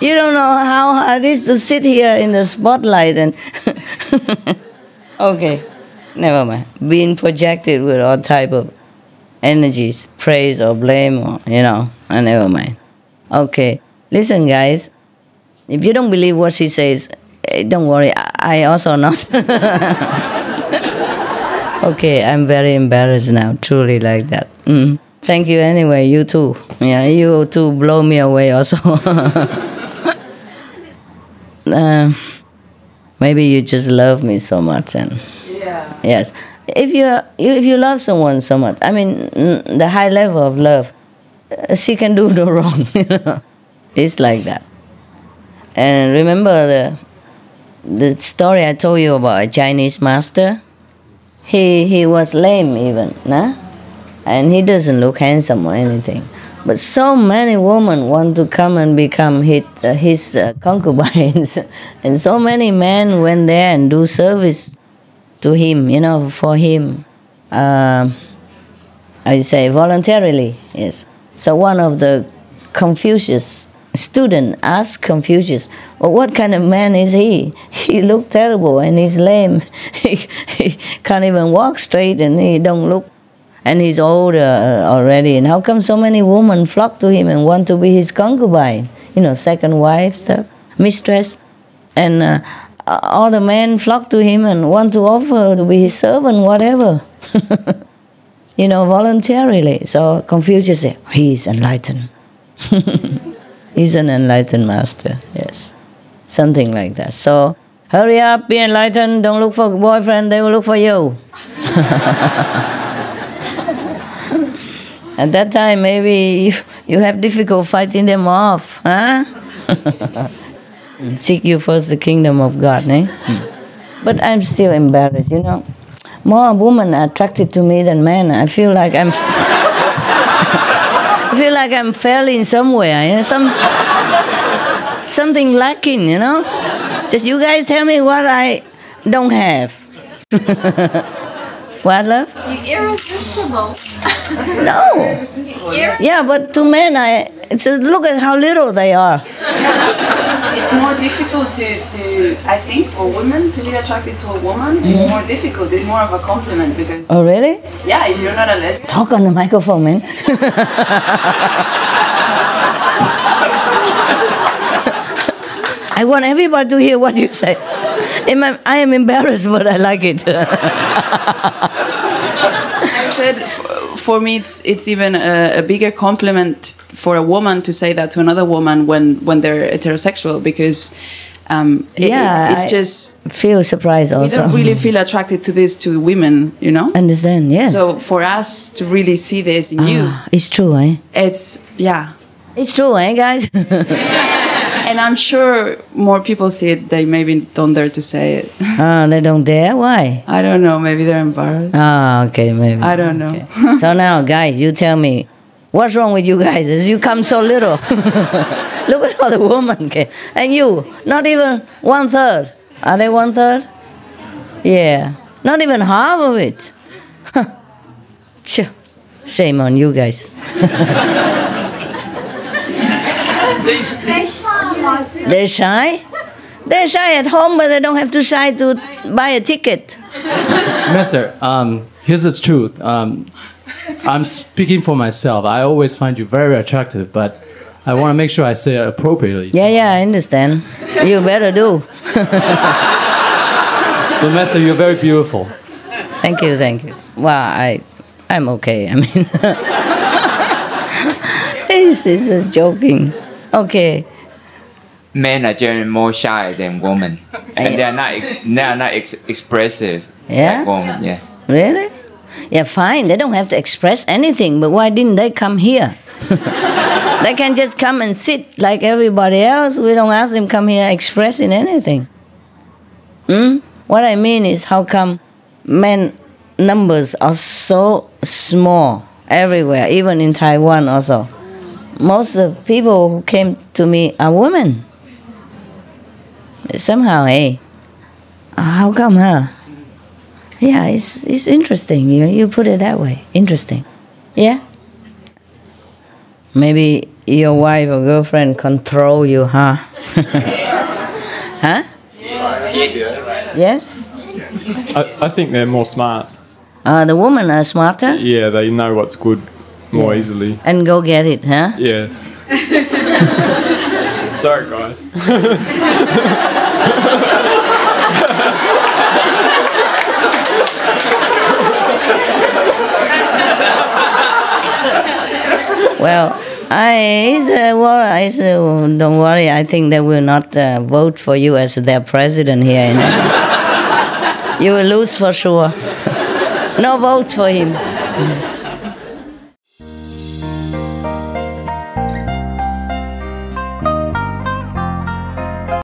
You don't know how hard it is to sit here in the spotlight and... Okay, never mind. Being projected with all type of energies, praise or blame, or, never mind. Okay, listen, guys. If you don't believe what she says, don't worry. I also not. Okay, I'm very embarrassed now. Truly like that. Thank you anyway. You too. Yeah, you too blow me away also. Maybe you just love me so much, and yes. If you love someone so much, I mean, the high level of love, she can do no wrong. It's like that. And remember the story I told you about a Chinese master. He was lame even, nah? And he doesn't look handsome or anything. But so many women want to come and become his concubines. And so many men went there and do service to him, for him. I say voluntarily, yes. So one of the Confucius students asked Confucius, well, what kind of man is he? He looked terrible and he's lame. He can't even walk straight and he don't look. And he's older already, and how come so many women flock to him and want to be his concubine? Second wife stuff, mistress. And all the men flock to him and want to offer to be his servant, whatever. Voluntarily. So Confucius said, he's enlightened. He's an enlightened master, yes. Something like that. So, hurry up, be enlightened, don't look for a boyfriend, they will look for you. At that time, maybe you have difficult fighting them off, huh? Seek you first the kingdom of God, eh? But I'm still embarrassed, More women are attracted to me than men. I feel like I'm failing somewhere, something lacking, Just you guys tell me what I don't have. What, love? You're irresistible. No. Yeah, but to men, look at how little they are. It's more difficult to I think, for women to be attracted to a woman. It's more difficult. It's more of a compliment because... Oh, really? Yeah, if you're not a lesbian... Talk on the microphone, man. I want everybody to hear what you say. I am embarrassed, but I like it. I said, for me, it's even a bigger compliment for a woman to say that to another woman when they're heterosexual, because it's just feel surprised also. We don't really feel attracted to this to women, Understand? Yes. So for us to really see this in you, it's true, eh? It's true, eh, guys? And I'm sure more people see it. They maybe don't dare to say it. They don't dare? Why? I don't know. Maybe they're embarrassed. Okay, maybe. I don't know. Okay. So now, guys, you tell me, what's wrong with you guys? As you come so little. Look at all the women. Okay? And you, not even 1/3. Are they 1/3? Yeah. Not even half of it. Shame on you guys. They're shy? They're shy at home, but they don't have to shy to buy a ticket. Master, here's the truth. I'm speaking for myself. I always find you very attractive, but I want to make sure I say it appropriately. Yeah, I understand. You better do. So, Master, you're very beautiful. Thank you, thank you. Well, I'm okay. I mean, this is joking. Okay. Men are generally more shy than women, and they are not expressive like women. Yes. Really? Yeah, fine. They don't have to express anything. But why didn't they come here? They can just come and sit like everybody else. We don't ask them come here expressing anything. What I mean is, how come men numbers are so small everywhere, even in Taiwan also? Most of the people who came to me are women. Somehow, how come, huh? Yeah, it's interesting. You put it that way. Interesting. Yeah? Maybe your wife or girlfriend control you, huh? Huh? Yes? I think they're more smart. The women are smarter? Yeah, they know what's good more easily. And go get it, huh? Yes. Sorry, guys. Well, don't worry. I think they will not vote for you as their president here. You will lose for sure. No votes for him.